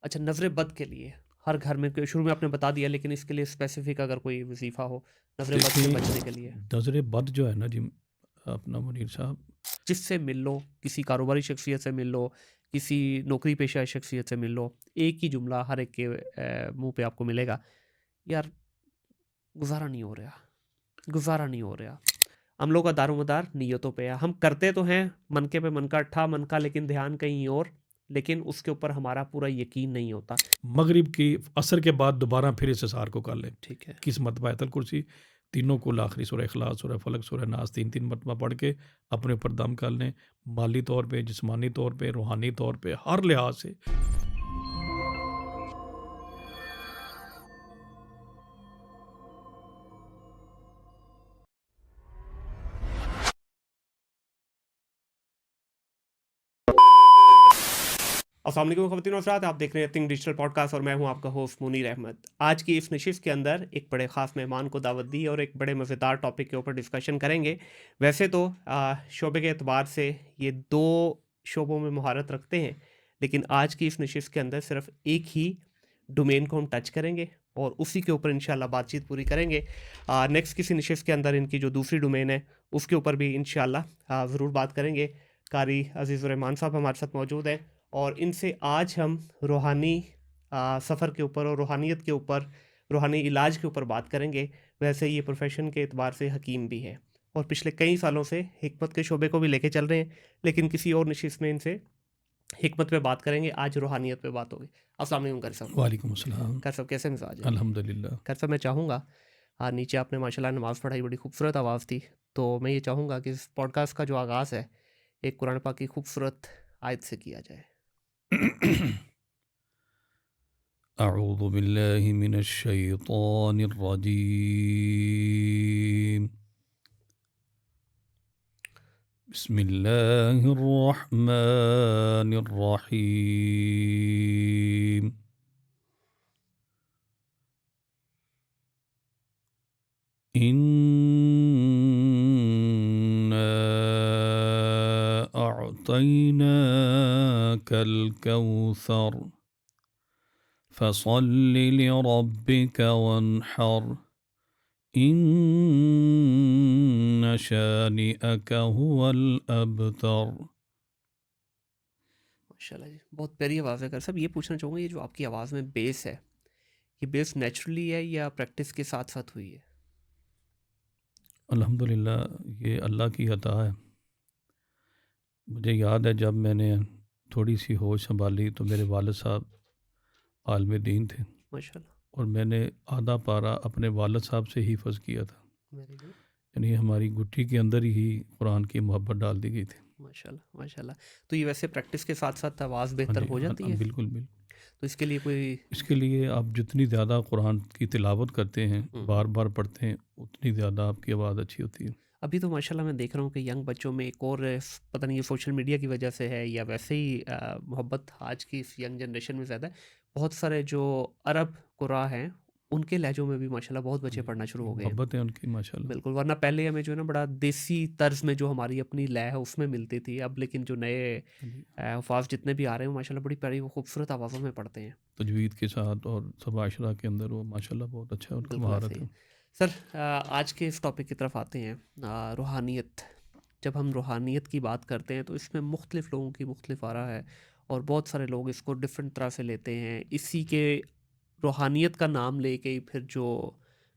اچھا، نظر بد کے لیے ہر گھر میں شروع میں آپ نے بتا دیا، لیکن اس کے لیے اسپیسیفک اگر کوئی وظیفہ ہو نظر بد سے دیکھیں بچنے کے لیے؟ نظر بد جو ہے نا جی اپنا منیر صاحب، جس سے مل لو، کسی کاروباری شخصیت سے مل لو، کسی نوکری پیشہ شخصیت سے مل لو، ایک ہی جملہ ہر ایک کے منہ پہ آپ کو ملے گا، یار گزارا نہیں ہو رہا، گزارا نہیں ہو رہا۔ ہم لوگ کا دار و مدار نیتوں پہ ہے، ہم کرتے تو ہیں من کے پہ من کا اٹھا من کا، لیکن دھیان کہیں اور، لیکن اس کے اوپر ہمارا پورا یقین نہیں ہوتا۔ مغرب کی عصر کے بعد دوبارہ پھر اس اسار کو کر لیں، ٹھیک ہے، کس مرتبہ آیت الکرسی تینوں کو آخری سورہ اخلاص، سورہ فلق، سورہ ناس تین مرتبہ پڑھ کے اپنے اوپر دم کر لیں، مالی طور پہ، جسمانی طور پہ، روحانی طور پہ، ہر لحاظ سے۔ السلام علیکم خواتین و حضرات، آپ دیکھ رہے ہیں تھنک ڈیجیٹل پوڈ کاسٹ اور میں ہوں آپ کا ہوسٹ منیر احمد۔ آج کی اس نشست کے اندر ایک بڑے خاص مہمان کو دعوت دی اور ایک بڑے مزیدار ٹاپک کے اوپر ڈسکشن کریں گے۔ ویسے تو شعبے کے اعتبار سے یہ دو شعبوں میں مہارت رکھتے ہیں، لیکن آج کی اس نشست کے اندر صرف ایک ہی ڈومین کو ہم ٹچ کریں گے اور اسی کے اوپر انشاءاللہ بات چیت پوری کریں گے۔ نیکسٹ کسی نشست کے اندر ان کی جو دوسری ڈومین ہے اس کے اوپر بھی انشاءاللہ ضرور بات کریں گے۔ قاری عزیز الرحمان صاحب ہمارے ساتھ موجود ہیں اور ان سے آج ہم روحانی سفر کے اوپر اور روحانیت کے اوپر، روحانی علاج کے اوپر بات کریں گے۔ ویسے یہ پروفیشن کے اعتبار سے حکیم بھی ہے اور پچھلے کئی سالوں سے حکمت کے شعبے کو بھی لے کے چل رہے ہیں، لیکن کسی اور نشست میں ان سے حکمت پہ بات کریں گے، آج روحانیت پہ بات ہوگی۔ السلام علیکم قاری صاحب۔ وعلیکم السلام۔ قاری صاحب کیسے مزاج ہے؟ الحمدللہ۔ قاری صاحب میں چاہوں گا، نیچے آپ نے ماشاءاللہ نماز پڑھائی، بڑی خوبصورت آواز تھی، تو میں یہ چاہوں گا کہ اس پوڈ کاسٹ کا جو آغاز ہے ایک قرآن پاک کی خوبصورت آیت سے کیا جائے۔ اعوذ باللہ من الشیطان الرجیم، بسم اللہ الرحمن الرحیم، اِنَّا أَعْطَيْنَاكَ الْكَوْثَرَ فَصَلِّ لِرَبِّكَ وَانْحَرْ إِنَّ شَانِئَكَ هُوَ الْأَبْتَرُ۔ ماشاءاللہ جی، بہت پیاری آواز ہے۔ قاری صاحب یہ پوچھنا چاہوں گا، یہ جو آپ کی آواز میں بیس ہے، یہ بیس نیچرلی ہے یا پریکٹس کے ساتھ ساتھ ہوئی ہے؟ الحمدللہ یہ اللہ کی عطا ہے۔ مجھے یاد ہے جب میں نے تھوڑی سی ہوش سنبھالی تو میرے والد صاحب عالم دین تھے ماشاءاللہ، اور میں نے آدھا پارہ اپنے والد صاحب سے ہی حفظ کیا تھا، ویری گڈ، یعنی ہماری گٹھی کے اندر ہی قرآن کی محبت ڈال دی گئی تھی۔ ماشاءاللہ ماشاءاللہ۔ تو یہ ویسے پریکٹس کے ساتھ ساتھ آواز ہاں بہتر جی، ہو ہاں جاتی ہے؟ بالکل بالکل۔ تو اس کے لیے کوئی اس کے لیے آپ جتنی زیادہ قرآن کی تلاوت کرتے ہیں، ہوں، بار بار پڑھتے ہیں، اتنی زیادہ آپ کی آواز اچھی ہوتی ہے۔ ابھی تو ماشاءاللہ میں دیکھ رہا ہوں کہ ینگ بچوں میں ایک اور پتہ نہیں یہ سوشل میڈیا کی وجہ سے ہے یا ویسے ہی محبت آج کی اس ینگ جنریشن میں زیادہ ہے۔ بہت سارے جو عرب قراء ہیں ان کے لہجوں میں بھی ماشاءاللہ بہت ہاں بچے جی، پڑھنا شروع ہو گئے ہیں۔ محبت ہے ان کی ماشاءاللہ۔ بالکل، ورنہ پہلے ہمیں جو ہے نا بڑا دیسی طرز میں جو ہماری اپنی لے ہے اس میں ملتی تھی، اب لیکن جو نئے ہاں جی، الفاظ جتنے بھی آ رہے ہیں ماشاءاللہ بڑی پیاری وہ خوبصورت آوازوں میں پڑھتے ہیں۔ تجوید کے ساتھ اور سب عشرہ کے اندر وہ ماشاءاللہ بہت اچھا ہے، ان کا بالکل ایسے مہارت ہی ہے۔ ہے۔ سر آج کے اس ٹاپک کی طرف آتے ہیں، روحانیت۔ جب ہم روحانیت کی بات کرتے ہیں تو اس میں مختلف لوگوں کی مختلف آرا ہے اور بہت سارے لوگ اس کو ڈفرینٹ طرح سے لیتے ہیں۔ اسی کے روحانیت کا نام لے کے ہی پھر جو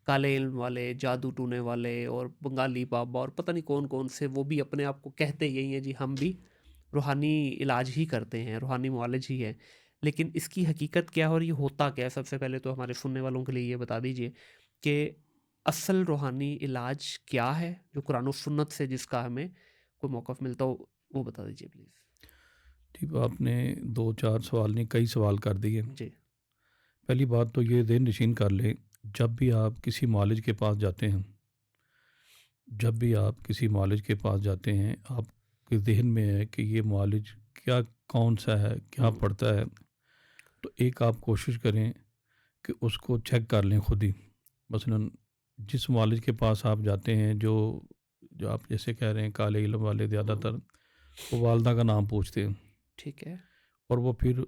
کالے علم والے، جادو ٹونے والے اور بنگالی بابا اور پتہ نہیں کون کون سے، وہ بھی اپنے آپ کو کہتے یہی ہیں جی ہم بھی روحانی علاج ہی کرتے ہیں، روحانی معالج ہی ہیں۔ لیکن اس کی حقیقت کیا ہے اور یہ ہوتا کیا ہے؟ سب سے پہلے تو ہمارے سننے والوں کے لیے یہ بتا دیجئے کہ اصل روحانی علاج کیا ہے جو قرآن و سنت سے جس کا ہمیں کوئی موقف ملتا ہو، وہ بتا دیجئے پلیز۔ ٹھیک، آپ نے 2-4 سوال نہیں کئی سوال کر دیے۔ جی، پہلی بات تو یہ ذہن نشین کر لیں، جب بھی آپ کسی معالج کے پاس جاتے ہیں، جب بھی آپ کسی معالج کے پاس جاتے ہیں، آپ کے ذہن میں ہے کہ یہ معالج کیا، کون سا ہے، کیا پڑھتا ہے، تو ایک آپ کوشش کریں کہ اس کو چیک کر لیں خود ہی۔ مثلا جس معالج کے پاس آپ جاتے ہیں، جو آپ جیسے کہہ رہے ہیں کالے علم والے زیادہ تر، وہ والدہ کا نام پوچھتے ہیں ٹھیک ہے، اور وہ پھر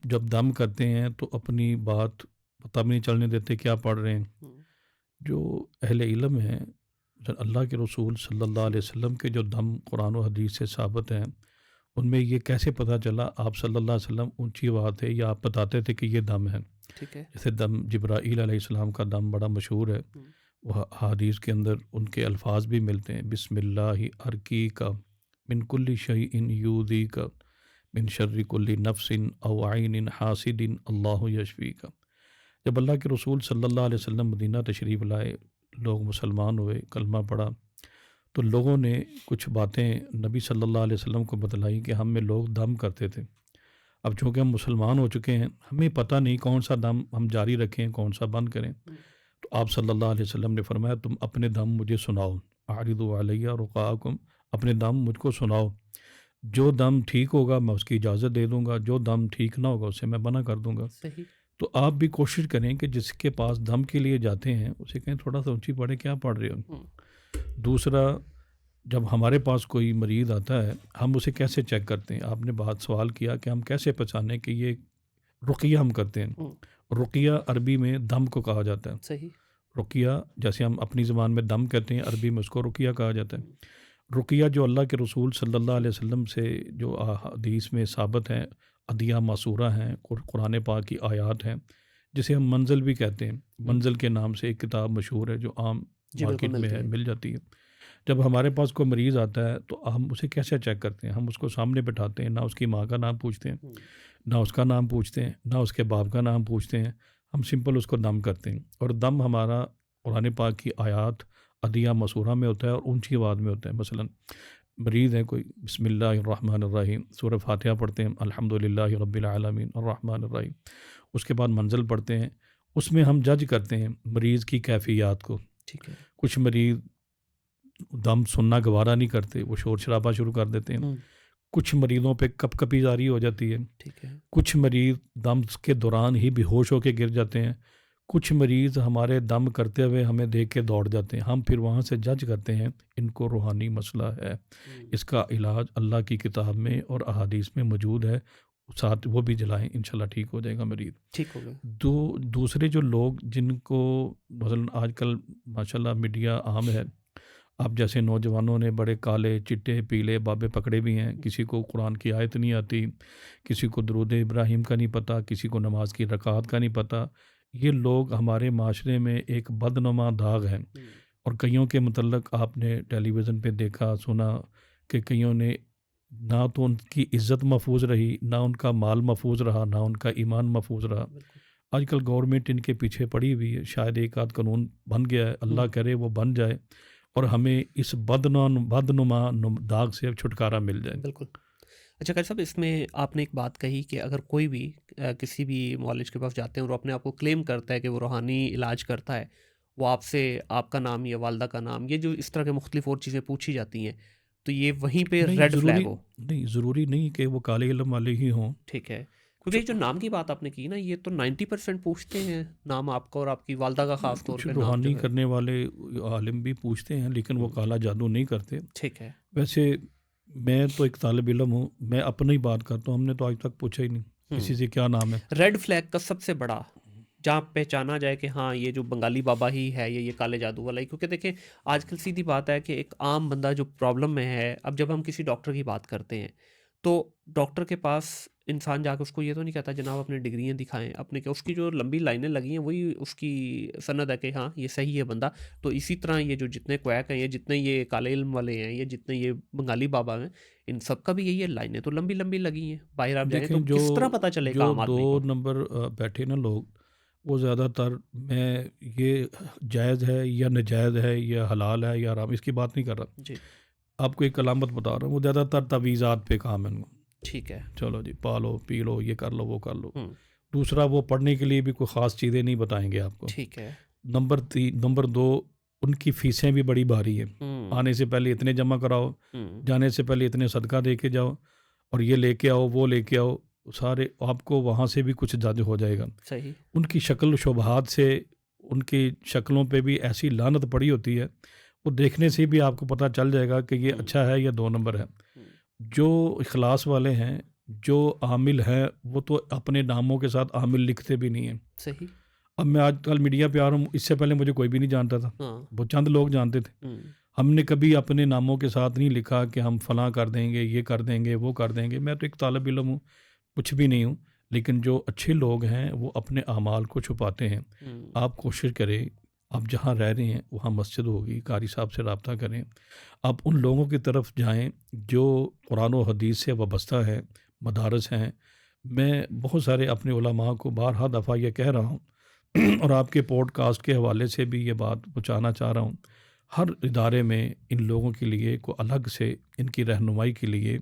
جب دم کرتے ہیں تو اپنی بات پتہ بھی نہیں چلنے دیتے کیا پڑھ رہے ہیں. ہوں، جو اہل علم ہیں، اللہ کے رسول صلی اللہ علیہ وسلم کے جو دم قرآن و حدیث سے ثابت ہیں، ان میں یہ کیسے پتہ چلا آپ صلی اللہ علیہ وسلم اونچی بات ہے یا آپ بتاتے تھے کہ یہ دم ہے. ٹھیک ہے. جیسے دم جبرائیل علیہ السلام کا دم بڑا مشہور ہے، ہوں، وہ حدیث کے اندر ان کے الفاظ بھی ملتے ہیں. بسم اللہ ارکی کا من کل شیء یؤذی کا من شر کل نفس او عین حاسد اللہ یشفی کا. جب اللہ کے رسول صلی اللہ علیہ وسلم مدینہ تشریف لائے، لوگ مسلمان ہوئے، کلمہ پڑھا، تو لوگوں نے کچھ باتیں نبی صلی اللہ علیہ وسلم کو بتلائی کہ ہم میں لوگ دم کرتے تھے. اب چونکہ ہم مسلمان ہو چکے ہیں، ہمیں پتہ نہیں کون سا دم ہم جاری رکھیں کون سا بند کریں. تو آپ صلی اللہ علیہ وسلم نے فرمایا تم اپنے دم مجھے سناؤ، اعرضوا علیہ رقاءکم، اپنے دم مجھ کو سناؤ. جو دم ٹھیک ہوگا میں اس کی اجازت دے دوں گا، جو دم ٹھیک نہ ہوگا اسے میں منع کر دوں گا. صحیح. تو آپ بھی کوشش کریں کہ جس کے پاس دم کے لیے جاتے ہیں اسے کہیں تھوڑا سا اونچی پڑھے، کیا پڑھ رہے ہو. ہوں، دوسرا، جب ہمارے پاس کوئی مریض آتا ہے ہم اسے کیسے چیک کرتے ہیں؟ آپ نے بات سوال کیا کہ ہم کیسے پہچانیں کہ یہ رقیہ ہم کرتے ہیں. ہوں، رقیہ عربی میں دم کو کہا جاتا ہے. صحیح. رقیہ جیسے ہم اپنی زبان میں دم کہتے ہیں، عربی میں اس کو رقیہ کہا جاتا ہے. رقیہ جو اللہ کے رسول صلی اللہ علیہ وسلم سے جو حدیث میں ثابت ہیں، عدیہ معصورہ ہیں، قرآن پاک کی آیات ہیں، جسے ہم منزل بھی کہتے ہیں. منزل کے نام سے ایک کتاب مشہور ہے جو عام جی بالکل مارکیٹ میں ملتی ہے، ہے. مل جاتی ہے. جب ہمارے پاس کوئی مریض آتا ہے تو ہم اسے کیسے چیک کرتے ہیں؟ ہم اس کو سامنے بٹھاتے ہیں، نہ اس کی ماں کا نام پوچھتے ہیں، ہوں، نہ اس کا نام پوچھتے ہیں، نہ اس کے باپ کا نام پوچھتے ہیں. ہم سمپل اس کو دم کرتے ہیں. اور دم ہمارا قرآن پاک کی آیات عدیہ مسورہ میں ہوتا ہے اور اونچی آواز میں ہوتا ہے. مثلا مریض ہے کوئی، بسم اللہ الرحمن الرحیم، سورہ فاتحہ پڑھتے ہیں، الحمدللہ رب العالمین الرحمن الرحیم. اس کے بعد منزل پڑھتے ہیں. اس میں ہم جج کرتے ہیں مریض کی کیفیات کو. ٹھیک ہے. کچھ مریض دم سننا گوارا نہیں کرتے، وہ شور شرابہ شروع کر دیتے ہیں. ہوں، کچھ مریضوں پہ کپ کپی جاری ہو جاتی ہے. ٹھیک ہے. کچھ مریض دم کے دوران ہی بے ہوش ہو کے گر جاتے ہیں. کچھ مریض ہمارے دم کرتے ہوئے ہمیں دیکھ کے دوڑ جاتے ہیں. ہم پھر وہاں سے جج کرتے ہیں ان کو روحانی مسئلہ ہے. اس کا علاج اللہ کی کتاب میں اور احادیث میں موجود ہے، ساتھ وہ بھی جلائیں، انشاءاللہ ٹھیک ہو جائے گا مریض. ٹھیک ہو گیا. دوسرے جو لوگ جن کو مثلا آج کل ماشاءاللہ میڈیا عام ہے، اب جیسے نوجوانوں نے بڑے کالے چٹے پیلے بابے پکڑے بھی ہیں. کسی کو قرآن کی آیت نہیں آتی، کسی کو درود ابراہیم کا نہیں پتہ، کسی کو نماز کی رکعات کا نہیں پتہ. یہ لوگ ہمارے معاشرے میں ایک بدنما داغ ہیں. اور کئیوں کے متعلق آپ نے ٹیلی ویژن پہ دیکھا سنا کہ کئیوں نے نہ تو ان کی عزت محفوظ رہی، نہ ان کا مال محفوظ رہا، نہ ان کا ایمان محفوظ رہا. آج کل گورنمنٹ ان کے پیچھے پڑی ہوئی ہے. شاید ایک آدھ قانون بن گیا ہے، اللہ کرے وہ بن جائے اور ہمیں اس بدنما داغ سے چھٹکارا مل جائے. بالکل. اچھا قاری صاحب، اس میں آپ نے ایک بات کہی کہ اگر کوئی بھی کسی بھی معالج کے پاس جاتے ہیں اور وہ اپنے آپ کو کلیم کرتا ہے کہ وہ روحانی علاج کرتا ہے، وہ آپ سے آپ کا نام یا والدہ کا نام، یہ جو اس طرح کے مختلف اور چیزیں پوچھی جاتی ہیں، تو یہ وہیں پہ نہیں ریڈ ضروری فلیگ ہو. نہیں ضروری نہیں کہ وہ کالے علم والے ہی ہوں. ٹھیک ہے. کیونکہ جو نام کی بات آپ نے کی نا، یہ تو 90% پوچھتے ہیں نام آپ کا اور آپ کی والدہ کا خاص طور کچھ پہ نام جو روحانی ہے. کرنے والے عالم بھی پوچھتے ہیں لیکن وہ کالا جادو نہیں کرتے. ٹھیک ہے. ویسے میں تو ایک طالب علم ہوں، میں اپنی بات کرتا ہوں. ہم نے تو آج تک پوچھا ہی نہیں کسی سے کیا نام ہے. ریڈ فلیگ کا سب سے بڑا جہاں پہچانا جائے کہ ہاں یہ جو بنگالی بابا ہی ہے یا یہ کالے جادو والا ہی. کیونکہ دیکھیں آج کل سیدھی بات ہے کہ ایک عام بندہ جو پرابلم میں ہے، اب جب ہم کسی ڈاکٹر کی بات کرتے ہیں تو ڈاکٹر کے پاس انسان جا کے اس کو یہ تو نہیں کہتا جناب اپنے ڈگریاں دکھائیں اپنے، کہ اس کی جو لمبی لائنیں لگی ہیں وہی اس کی سند ہے کہ ہاں یہ صحیح ہے بندہ. تو اسی طرح یہ جو جتنے کویک ہیں یا جتنے یہ کالے علم والے ہیں یا جتنے یہ بنگالی بابا ہیں، ان سب کا بھی یہی ہے، لائنیں تو لمبی لمبی لگی ہیں. باہر آپ جائیں تو دیکھیں کس طرح پتہ چلے گا جو عام آدمی دو کو؟ نمبر بیٹھے نا لوگ، وہ زیادہ تر میں یہ جائز ہے یا ناجائز ہے یا حلال ہے یا حرام اس کی بات نہیں کر رہا. جی آپ کو ایک علامت بتا رہا ہوں، وہ زیادہ تر تعویذات پہ کام ہے ان کو. ٹھیک ہے. چلو جی پالو پی لو، یہ کر لو وہ کر لو. ہوں، دوسرا، وہ پڑھنے کے لیے بھی کوئی خاص چیزیں نہیں بتائیں گے آپ کو. ٹھیک ہے. نمبر دو، ان کی فیسیں بھی بڑی بھاری ہیں. آنے سے پہلے اتنے جمع کراؤ، جانے سے پہلے اتنے صدقہ دے کے جاؤ، اور یہ لے کے آؤ وہ لے کے آؤ. سارے آپ کو وہاں سے بھی کچھ جج ہو جائے گا. صحیح. ان کی شکل و شبہات سے، ان کی شکلوں پہ بھی ایسی لعنت پڑی ہوتی ہے، وہ دیکھنے سے بھی آپ کو پتہ چل جائے گا کہ یہ اچھا ہے یا دو نمبر ہے. جو اخلاص والے ہیں جو عامل ہیں وہ تو اپنے ناموں کے ساتھ عامل لکھتے بھی نہیں ہیں. صحیح. اب میں آج کل میڈیا پہ آ رہا ہوں، اس سے پہلے مجھے کوئی بھی نہیں جانتا تھا، ہاں. وہ چند لوگ جانتے تھے. ہم نے کبھی اپنے ناموں کے ساتھ نہیں لکھا کہ ہم فلاں کر دیں گے، یہ کر دیں گے، وہ کر دیں گے. میں تو ایک طالب علم ہوں، کچھ بھی نہیں ہوں. لیکن جو اچھے لوگ ہیں وہ اپنے اعمال کو چھپاتے ہیں. آپ کوشش کریں، آپ جہاں رہ رہے ہیں وہاں مسجد ہوگی، قاری صاحب سے رابطہ کریں. آپ ان لوگوں کی طرف جائیں جو قرآن و حدیث سے وابستہ ہے، مدارس ہیں. میں بہت سارے اپنے علماء کو بارہا دفعہ یہ کہہ رہا ہوں اور آپ کے پوڈ کاسٹ کے حوالے سے بھی یہ بات پہنچانا چاہ رہا ہوں. ہر ادارے میں ان لوگوں کے لیے کو الگ سے ان کی رہنمائی کے لیے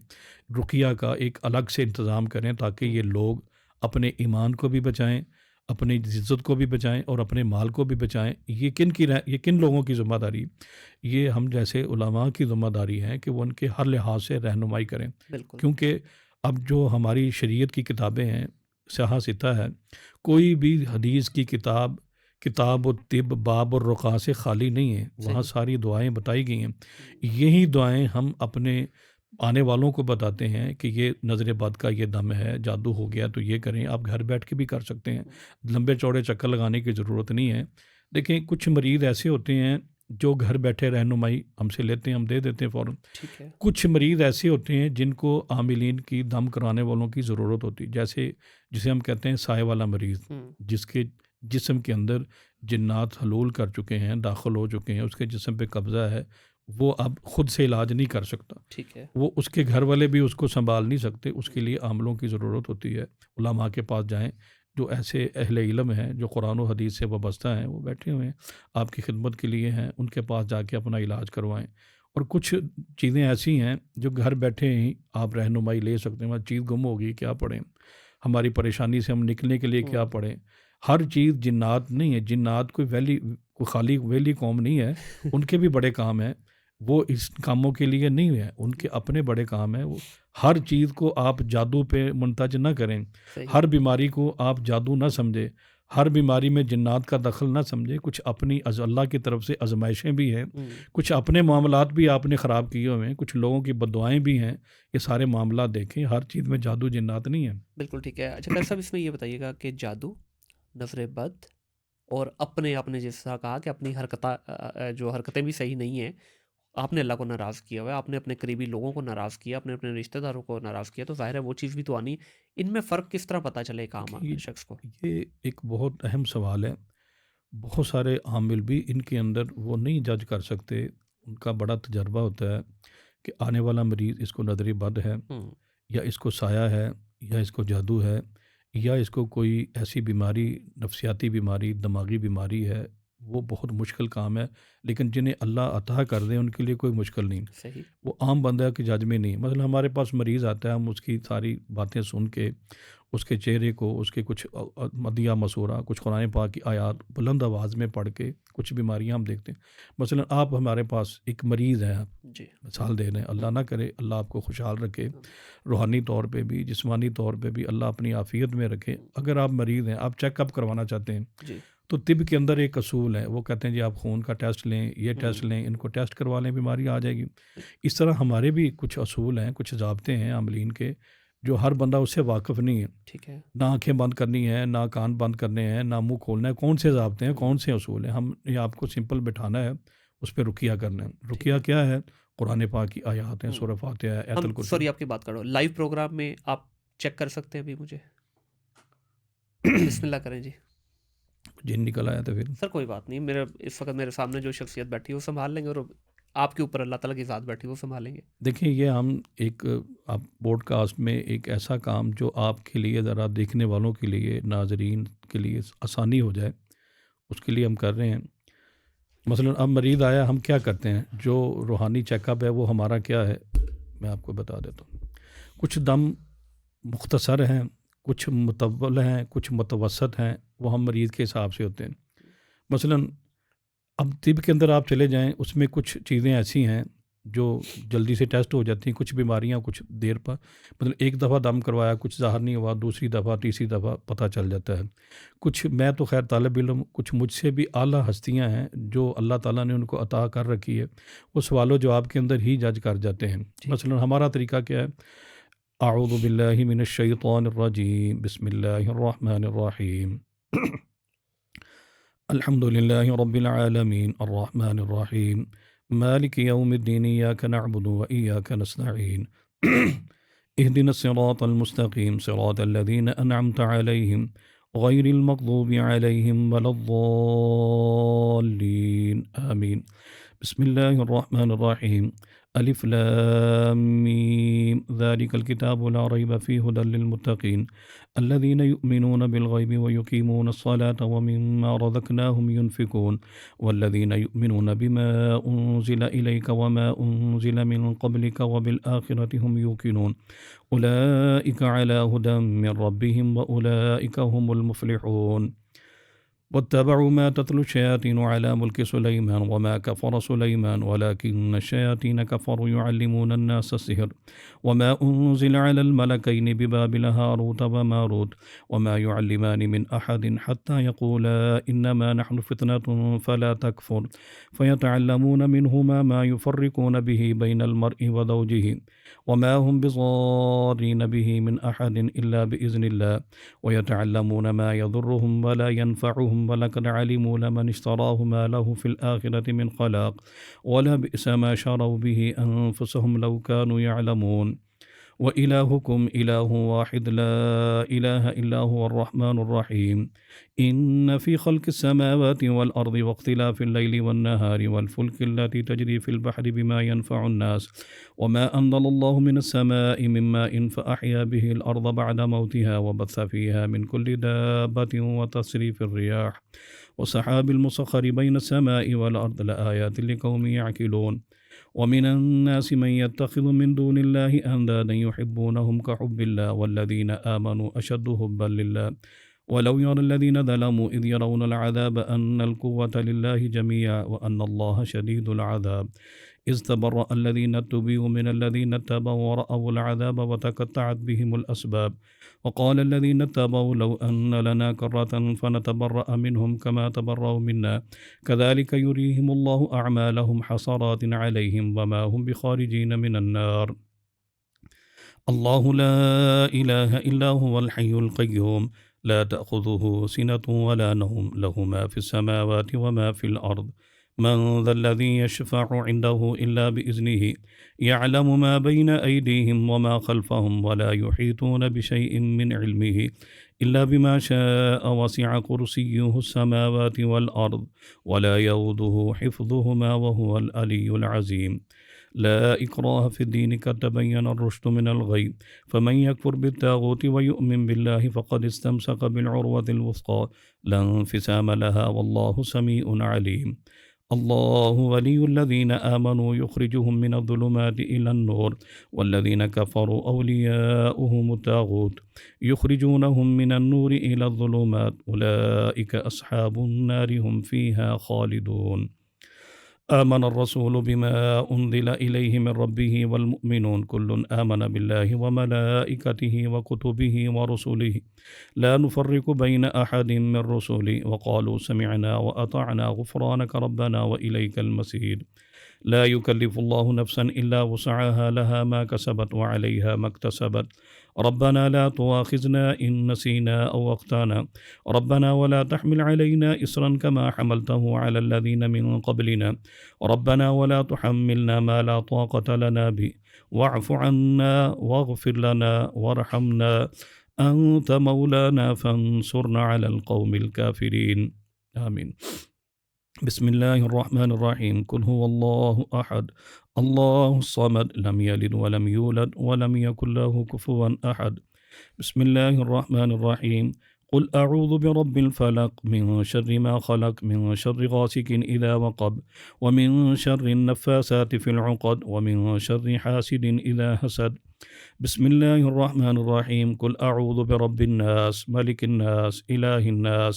رقیہ کا ایک الگ سے انتظام کریں تاکہ یہ لوگ اپنے ایمان کو بھی بچائیں، اپنی عزت کو بھی بچائیں اور اپنے مال کو بھی بچائیں. یہ کن لوگوں کی ذمہ داری؟ یہ ہم جیسے علماء کی ذمہ داری ہے کہ وہ ان کے ہر لحاظ سے رہنمائی کریں. بالکل. کیونکہ اب جو ہماری شریعت کی کتابیں ہیں، سیاہ ستہ ہے، کوئی بھی حدیث کی کتاب و طب باب اور رقا سے خالی نہیں ہے. وہاں صحیح. ساری دعائیں بتائی گئی ہیں. یہی دعائیں ہم اپنے آنے والوں کو بتاتے ہیں کہ یہ نظر بد کا یہ دم ہے، جادو ہو گیا تو یہ کریں. آپ گھر بیٹھ کے بھی کر سکتے ہیں، لمبے چوڑے چکر لگانے کی ضرورت نہیں ہے. دیکھیں کچھ مریض ایسے ہوتے ہیں جو گھر بیٹھے رہنمائی ہم سے لیتے ہیں، ہم دے دیتے ہیں فوراً. ٹھیک ہے. کچھ مریض ایسے ہوتے ہیں جن کو عاملین کی دم کرانے والوں کی ضرورت ہوتی، جسے ہم کہتے ہیں سائے والا مریض، جس کے جسم کے اندر جنات حلول کر چکے ہیں، داخل ہو چکے ہیں، اس کے جسم پہ قبضہ ہے، وہ اب خود سے علاج نہیں کر سکتا. ٹھیک ہے. وہ اس کے گھر والے بھی اس کو سنبھال نہیں سکتے. اس کے لیے عاملوں کی ضرورت ہوتی ہے. علماء کے پاس جائیں، جو ایسے اہل علم ہیں جو قرآن و حدیث سے وابستہ ہیں، وہ بیٹھے ہوئے ہیں آپ کی خدمت کے لیے ہیں. ان کے پاس جا کے اپنا علاج کروائیں. اور کچھ چیزیں ایسی ہیں جو گھر بیٹھے ہی آپ رہنمائی لے سکتے ہیں. ہماری چیز گم ہوگی، کیا پڑھیں؟ ہماری پریشانی سے ہم نکلنے کے لیے کیا پڑھیں؟ ہر چیز جنات نہیں ہے. جنات کوئی خالی ویلی قوم نہیں ہے، ان کے بھی بڑے کام ہیں. وہ اس کاموں کے لیے نہیں ہے، ان کے اپنے بڑے کام ہیں. وہ ہر چیز کو آپ جادو پہ منتج نہ کریں. ہر بیماری کو آپ جادو نہ سمجھیں، ہر بیماری میں جنات کا دخل نہ سمجھیں. کچھ اپنی اللہ کی طرف سے آزمائشیں بھی ہیں، کچھ اپنے معاملات بھی آپ نے خراب کیے ہوئے ہیں، کچھ لوگوں کی بددعائیں بھی ہیں. یہ سارے معاملات دیکھیں، ہر چیز میں جادو جنات نہیں ہے. بالکل ٹھیک ہے. اچھا صاحب، اس میں یہ بتائیے گا کہ جادو، نظر بد اور آپ نے جس طرح کہا کہ اپنی جو حرکتیں بھی صحیح نہیں ہیں، آپ نے اللہ کو ناراض کیا ہوا ہے، آپ نے اپنے قریبی لوگوں کو ناراض کیا، آپ نے اپنے رشتہ داروں کو ناراض کیا، تو ظاہر ہے وہ چیز بھی تو آنی. ان میں فرق کس طرح پتہ چلے ایک عام شخص کو؟ یہ ایک بہت اہم سوال ہے. بہت سارے عامل بھی ان کے اندر وہ نہیں جج کر سکتے. ان کا بڑا تجربہ ہوتا ہے کہ آنے والا مریض اس کو نظری بد ہے، یا اس کو سایہ ہے، یا اس کو جادو ہے، یا اس کو کوئی ایسی بیماری، نفسیاتی بیماری، دماغی بیماری ہے. وہ بہت مشکل کام ہے. لیکن جنہیں اللہ عطا کر دیں ان کے لیے کوئی مشکل نہیں. صحیح. وہ عام بندہ کی جج میں نہیں. مثلا ہمارے پاس مریض آتا ہے، ہم اس کی ساری باتیں سن کے اس کے چہرے کو، اس کے کچھ مدیہ مسورہ، کچھ قرآن پاک کی آیات بلند آواز میں پڑھ کے کچھ بیماریاں ہم دیکھتے ہیں. مثلا آپ ہمارے پاس ایک مریض ہیں، آپ جی. مثال دے رہے ہیں، اللہ نہ کرے اللہ آپ کو خوشحال رکھے، روحانی طور پہ بھی جسمانی طور پہ بھی اللہ اپنی عافیت میں رکھے. اگر آپ مریض ہیں، آپ چیک اپ کروانا چاہتے ہیں، جی. تو طب کے اندر ایک اصول ہے، وہ کہتے ہیں جی آپ خون کا ٹیسٹ لیں، یہ ٹیسٹ لیں، ان کو ٹیسٹ کروا لیں، بیماری آ جائے گی. اس طرح ہمارے بھی کچھ اصول ہیں، کچھ ضابطے ہیں عاملین کے، جو ہر بندہ اس سے واقف نہیں ہے. ٹھیک ہے. نہ آنکھیں بند کرنی ہے، نہ کان بند کرنے ہیں، نہ منہ کھولنا ہے. کون سے ضابطے ہیں، کون سے اصول ہیں؟ ہم یہ آپ کو سمپل بٹھانا ہے، اس پہ رقیہ کرنا ہے. رقیہ کیا ہے؟ قرآن پاک کی آیات ہیں، سورہ فاتحہ ہے، آیت الکرسی. سوری آپ کی بات کرو، لائیو پروگرام میں آپ چیک کر سکتے ہیں ابھی مجھے؟ بسم اللہ کریں جی. جن نکل آیا تھا پھر. سر کوئی بات نہیں، اس وقت میرے سامنے جو شخصیت بیٹھی ہے وہ سنبھال لیں گے، اور آپ کے اوپر اللہ تعالیٰ کی ذات بیٹھی وہ سنبھالیں گے. دیکھیں یہ ہم ایک آپ بوڈ کاسٹ میں ایک ایسا کام جو آپ کے لیے ذرا دیکھنے والوں کے لیے، ناظرین کے لیے آسانی ہو جائے، اس کے لیے ہم کر رہے ہیں. مثلا اب مریض آیا، ہم کیا کرتے ہیں؟ جو روحانی چیک اپ ہے وہ ہمارا کیا ہے، میں آپ کو بتا دیتا ہوں. کچھ دم مختصر ہیں، کچھ مطول ہیں، کچھ متوسط ہیں، وہ ہم مریض کے حساب سے ہوتے ہیں. مثلا اب طب کے اندر آپ چلے جائیں، اس میں کچھ چیزیں ایسی ہیں جو جلدی سے ٹیسٹ ہو جاتی ہیں، کچھ بیماریاں کچھ دیر پر، مطلب ایک دفعہ دم کروایا کچھ ظاہر نہیں ہوا، دوسری دفعہ تیسری دفعہ پتہ چل جاتا ہے. کچھ میں تو خیر طالب علم، کچھ مجھ سے بھی اعلیٰ ہستیاں ہیں جو اللہ تعالیٰ نے ان کو عطا کر رکھی ہے، وہ سوال و جواب کے اندر ہی جج کر جاتے ہیں. مثلا ہمارا طریقہ کیا ہے؟ اعوذ باللہ من الشیطان الرجیم بسم اللہ الرحمن الرحیم الحمد للہ رب العالمین الرحمن الرحیم مالک یوم الدین ایاک نعبد و ایاک نستعین اهدنا الصراط المستقیم صراط الذین انعمت علیہم غیر المغضوب علیہم ولا الضالین آمین بسم اللہ الرحمن الرحیم الف لام میم ذلك الكتاب لا ريب فيه هدى للمتقين الذين يؤمنون بالغيب ويقيمون الصلاة ومما رزقناهم ينفقون والذين يؤمنون بما أنزل إليك وما أنزل من قبلك وبالآخرة هم يوقنون أولئك على هدى من ربهم وأولئك هم المفلحون واتبعوا ما تتلو الشياطين على ملك سليمان وما كفر سليمان ولكن الشياطين كفروا يعلمون الناس السحر وما أنزل على الملكين ببابل هاروت وماروت وما يعلمان من أحد حتى يقولا إنما نحن فتنة فلا تكفر فيتعلمون منهما ما يفرقون به بين المرء وزوجه وما هم بضارين به من أحد إلا بإذن الله ويتعلمون ما يضرهم ولا ينفعهم ولقد علموا لمن اشتراه ما له في الآخرة من خلاق ولبئس ما شروا به أنفسهم لو كانوا يعلمون وإلهكم إله واحد لا إله إلا هو الرحمن الرحيم إن في خلق السماوات والأرض واختلاف الليل والنهار والفلك التي تجري في البحر بما ينفع الناس وما أنزل الله من السماء من ماء فأحيا به الأرض بعد موتها وبث فيها من كل دابة وتصريف الرياح وسحاب المسخر بين السماء والأرض لآيات لقوم يعقلون ومن الناس من يتخذ من دون الله أندادا يحبونهم كحب الله والذين آمنوا أشد حبا لله ولو يرى الذين ظلموا إذ يرون العذاب أن القوة لله جميعا وأن الله شديد العذاب إذ تبرأ الذين اتبعوا من الذين اتبعوا ورأوا العذاب وتقطعت بهم الأسباب وقال الذين اتبعوا لو أن لنا كرة فنتبرأ منهم كما تبرأوا منا كذلك يريهم الله أعمالهم حسرات عليهم وما هم بخارجين من النار الله لا إله إلا هو الحي القيوم لا تأخذه سنة ولا نوم له ما في السماوات وما في الأرض من ذا الذي يشفع عنده إلا بإذنه يعلم ما بين أيديهم وما خلفهم ولا يحيطون بشيء من علمه إلا بما شاء وسع كرسيه السماوات والأرض ولا يؤوده حفظهما وهو العلي العظيم لا إكراه في الدين قد تبين الرشد من الغي فمن يكفر بالطاغوت ويؤمن بالله فقد استمسك بالعروة الوثقى لا انفصام لها والله سميع عليم الله ولي الذين آمنوا يخرجهم من الظلمات إلى النور والذين كفروا أولياؤهم الطاغوت يخرجونهم من النور إلى الظلمات أولئك أصحاب النار هم فيها خالدون آمن الرسول بما أنزل إليه من ربه والمؤمنون كل آمن بالله وملائكته وكتبه ورسله لا نفرق بين أحد من رسله وقالوا سمعنا وأطعنا غفرانك ربنا وإليك المصير لا يكلف الله نفسا إلا وسعها لها ما كسبت وعليها ما اكتسبت ربنا لا تؤاخذنا إن نسينا أو أخطأنا ربنا ولا تحمل علينا إصرا كما حملته على الذين من قبلنا ربنا ولا تحملنا ما لا طاقة لنا به واعف عنا واغفر لنا وارحمنا أنت مولانا فانصرنا على القوم الكافرين آمين بسم الله الرحمن الرحيم قل هو الله أحد الله الصمد لم يلد ولم يولد ولم يكن له كفوا أحد بسم الله الرحمن الرحيم قل أعوذ برب الفلق من شر ما خلق من شر غاسق إذا وقب ومن شر النفاسات في العقد ومن شر حاسد إذا حسد بسم الله الرحمن الرحيم قل أعوذ برب الناس ملك الناس إله الناس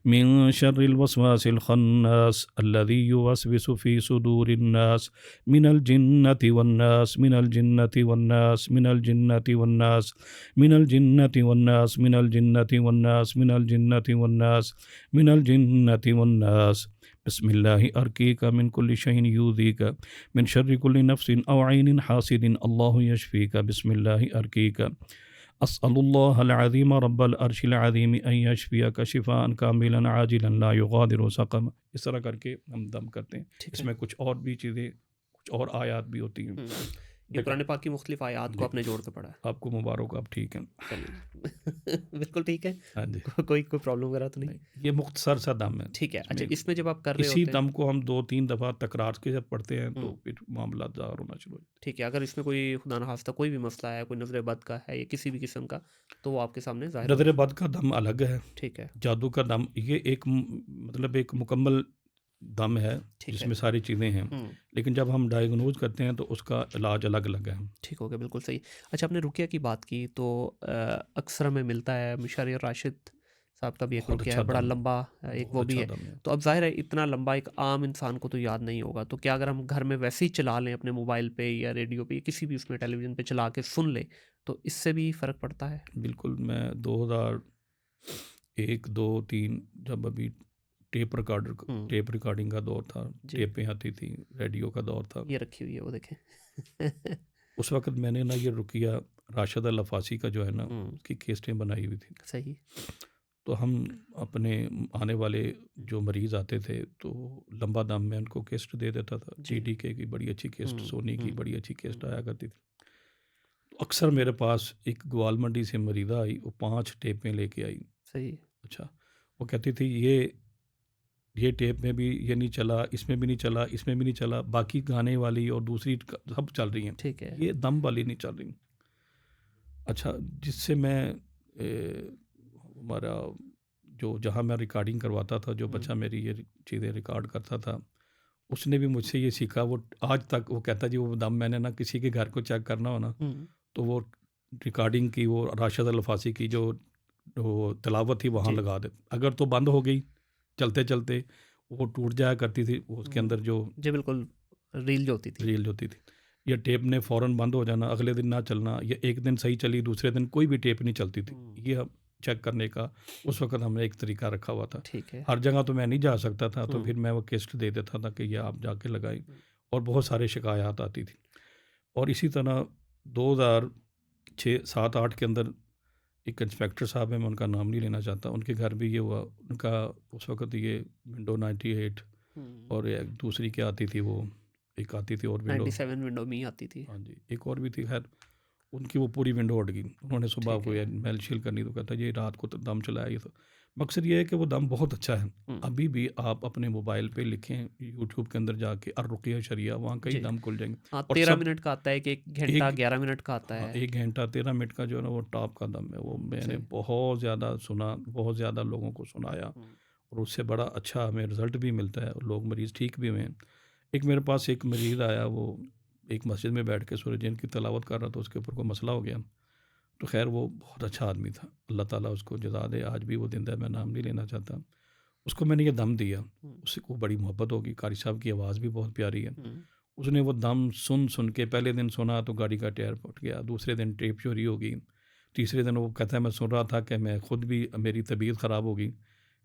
من شر الوسواس الخناس الذي يوسوس في صدور الناس من الجنة والناس من الجنة والناس من الجنة والناس من الجنة والناس من الجنة والناس من الجنة والناس من الجنة والناس بسم اللہ ارقیک من کل شیء یؤذیک من شر کل نفس او عین حاسد اللہ یشفیک بسم اللہ ارقیک اسأل اللہ العظیم رب العرش العظیم ان یشفیک شفاء کاملا عاجلا لا یغادر سقما. اس طرح کر کے ہم دم کرتے ہیں. ٹھیک اس ہے. میں کچھ اور بھی چیزیں، کچھ اور آیات بھی ہوتی ہیں. یہ قرآن پاک کی مختلف آیات کو جی. آپ نے جوڑ کے پڑھا ہے. آپ کو مبارک، آپ ٹھیک ہیں؟ چلیے بالکل ٹھیک ہے. ہاں جی. کوئی پرابلم وغیرہ تو نہیں؟ یہ مختصر سا دم ہے. ٹھیک ہے. اس اچھا، میں اس میں جب آپ کر رہے اسی ہوتے ہیں، دم کو ہم 2-3 دفعہ تکرار کے ساتھ پڑھتے ہیں تو پھر معاملات ظاہر ہونا شروع ہو جاتے ٹھیک ہے، اگر اس میں کوئی خدا نخواستہ کوئی بھی مسئلہ ہے، کوئی نظر بد کا ہے یا کسی بھی قسم کا، تو وہ آپ کے سامنے ہیں. ظاہر ہو نظر جائے. بد کا دم الگ ہے، ٹھیک ہے. جادو کا دم یہ ایک مطلب ایک مکمل دم ہے ٹھیک جس ہے. میں ساری چیزیں ہیں. لیکن جب ہم ڈائگنوز کرتے ہیں تو اس کا علاج الگ الگ ہے. ٹھیک ہو گیا، بالکل صحیح. اچھا، آپ نے رقیہ کی بات کی تو اکثر ہمیں ملتا ہے مشاری راشد صاحب کا بھی ایک بہت رقیہ اچھا ہے، بڑا دم ہے، لمبا ایک وہ بہت بھی اچھا ہے. دم ہے. تو اب ظاہر ہے اتنا لمبا ایک عام انسان کو تو یاد نہیں ہوگا، تو کیا اگر ہم گھر میں ویسے ہی چلا لیں اپنے موبائل پہ یا ریڈیو پہ یا کسی بھی اس میں ٹیلی ویژن پہ چلا کے سن لیں تو اس سے بھی فرق پڑتا ہے؟ بالکل. میں 2001 2 3 جب ابھی ٹیپ ریکارڈنگ کا دور تھا، ٹیپیں آتی تھیں، ریڈیو کا دور تھا، یہ رکھی ہوئی ہے وہ دیکھیں. اس وقت میں نے نا یہ رقیہ راشد العفاسی کا جو ہے نا اس کی کیسٹیں بنائی ہوئی تھی. صحیح. تو ہم اپنے آنے والے جو مریض آتے تھے تو لمبا دم میں ان کو کیسٹ دے دیتا تھا. ٹی ڈی کے کی بڑی اچھی کیسٹ، سونی کی بڑی اچھی کیسٹ آیا کرتی تھی. تو اکثر میرے پاس ایک گوال منڈی سے مریضہ آئی، وہ 5 ٹیپیں لے کے آئی. صحیح. اچھا، وہ کہتی تھی یہ ٹیپ میں بھی یہ نہیں چلا، اس میں بھی نہیں چلا، اس میں بھی نہیں چلا، باقی گانے والی اور دوسری سب چل رہی ہیں، ٹھیک ہے. یہ دم والی نہیں چل رہی. اچھا، جس سے میں ہمارا جہاں میں ریکارڈنگ کرواتا تھا، جو بچہ میری یہ چیزیں ریکارڈ کرتا تھا، اس نے بھی مجھ سے یہ سیکھا. وہ آج تک وہ کہتا جی وہ دم میں نے نا کسی کے گھر کو چیک کرنا ہو نا تو وہ ریکارڈنگ کی وہ راشد العفاسی کی جو تلاوت تھی وہاں لگا دے. اگر تو بند ہو گئی چلتے چلتے وہ ٹوٹ جایا کرتی تھی، اس کے اندر جو جی بالکل ریل جو ہوتی تھی، یا ٹیپ نے فوراً بند ہو جانا، اگلے دن نہ چلنا، یا ایک دن صحیح چلی دوسرے دن کوئی بھی ٹیپ نہیں چلتی تھی. یہ چیک کرنے کا اس وقت ہم نے ایک طریقہ رکھا ہوا تھا. ٹھیک ہے. ہر جگہ تو میں نہیں جا سکتا تھا، تو پھر میں وہ کیسٹ دے دیتا تھا کہ یہ آپ جا کے لگائیں، اور بہت سارے شکایات آتی تھی. اور اسی طرح 2006-7-8 کے اندر ایک انسپیکٹر صاحب ہیں، میں ان کا نام نہیں لینا چاہتا، ان کے گھر بھی یہ ہوا. ان کا اس وقت یہ ونڈو 98 اور ایک دوسری کیا آتی تھی، وہ ایک آتی تھی اور ونڈو 97 ونڈو میں آتی تھی. ہاں جی، ایک اور بھی تھی. خیر ان کی وہ پوری ونڈو ہٹ گئی. انہوں نے صبح کو میل شیل کرنی تو کہتا یہ رات کو دم چلایا. یہ تو مقصد یہ ہے کہ وہ دم بہت اچھا ہے. ابھی بھی آپ اپنے موبائل پہ لکھیں یوٹیوب کے اندر جا کے الرقیہ شریعہ، وہاں کئی دم کھل جائیں گے. 13 منٹ کا آتا ہے کہ 1 گھنٹہ 11 منٹ کا آتا ہے. 1 گھنٹہ 13 منٹ کا جو ہے نا وہ ٹاپ کا دم ہے. وہ میں نے بہت زیادہ سنا، بہت زیادہ لوگوں کو سنایا، اور اس سے بڑا اچھا ہمیں رزلٹ بھی ملتا ہے اور لوگ مریض ٹھیک بھی ہوئے ہیں. ایک میرے پاس ایک مریض آیا، وہ ایک مسجد میں بیٹھ کے سورہ جن کی تلاوت کر رہا تھا، اس کے اوپر کوئی مسئلہ ہو گیا. تو خیر وہ بہت اچھا آدمی تھا، اللہ تعالیٰ اس کو جزا دے، آج بھی وہ زندہ ہے، میں نام نہیں لینا چاہتا. اس کو میں نے یہ دم دیا، اس کو بڑی محبت ہوگی. قاری صاحب کی آواز بھی بہت پیاری ہے. اس نے وہ دم سن کے پہلے دن سنا تو گاڑی کا ٹائر پھٹ گیا، دوسرے دن ٹیپ چوری ہو گئی، تیسرے دن وہ کہتا ہے میں سن رہا تھا کہ میں خود بھی میری طبیعت خراب ہو گئی.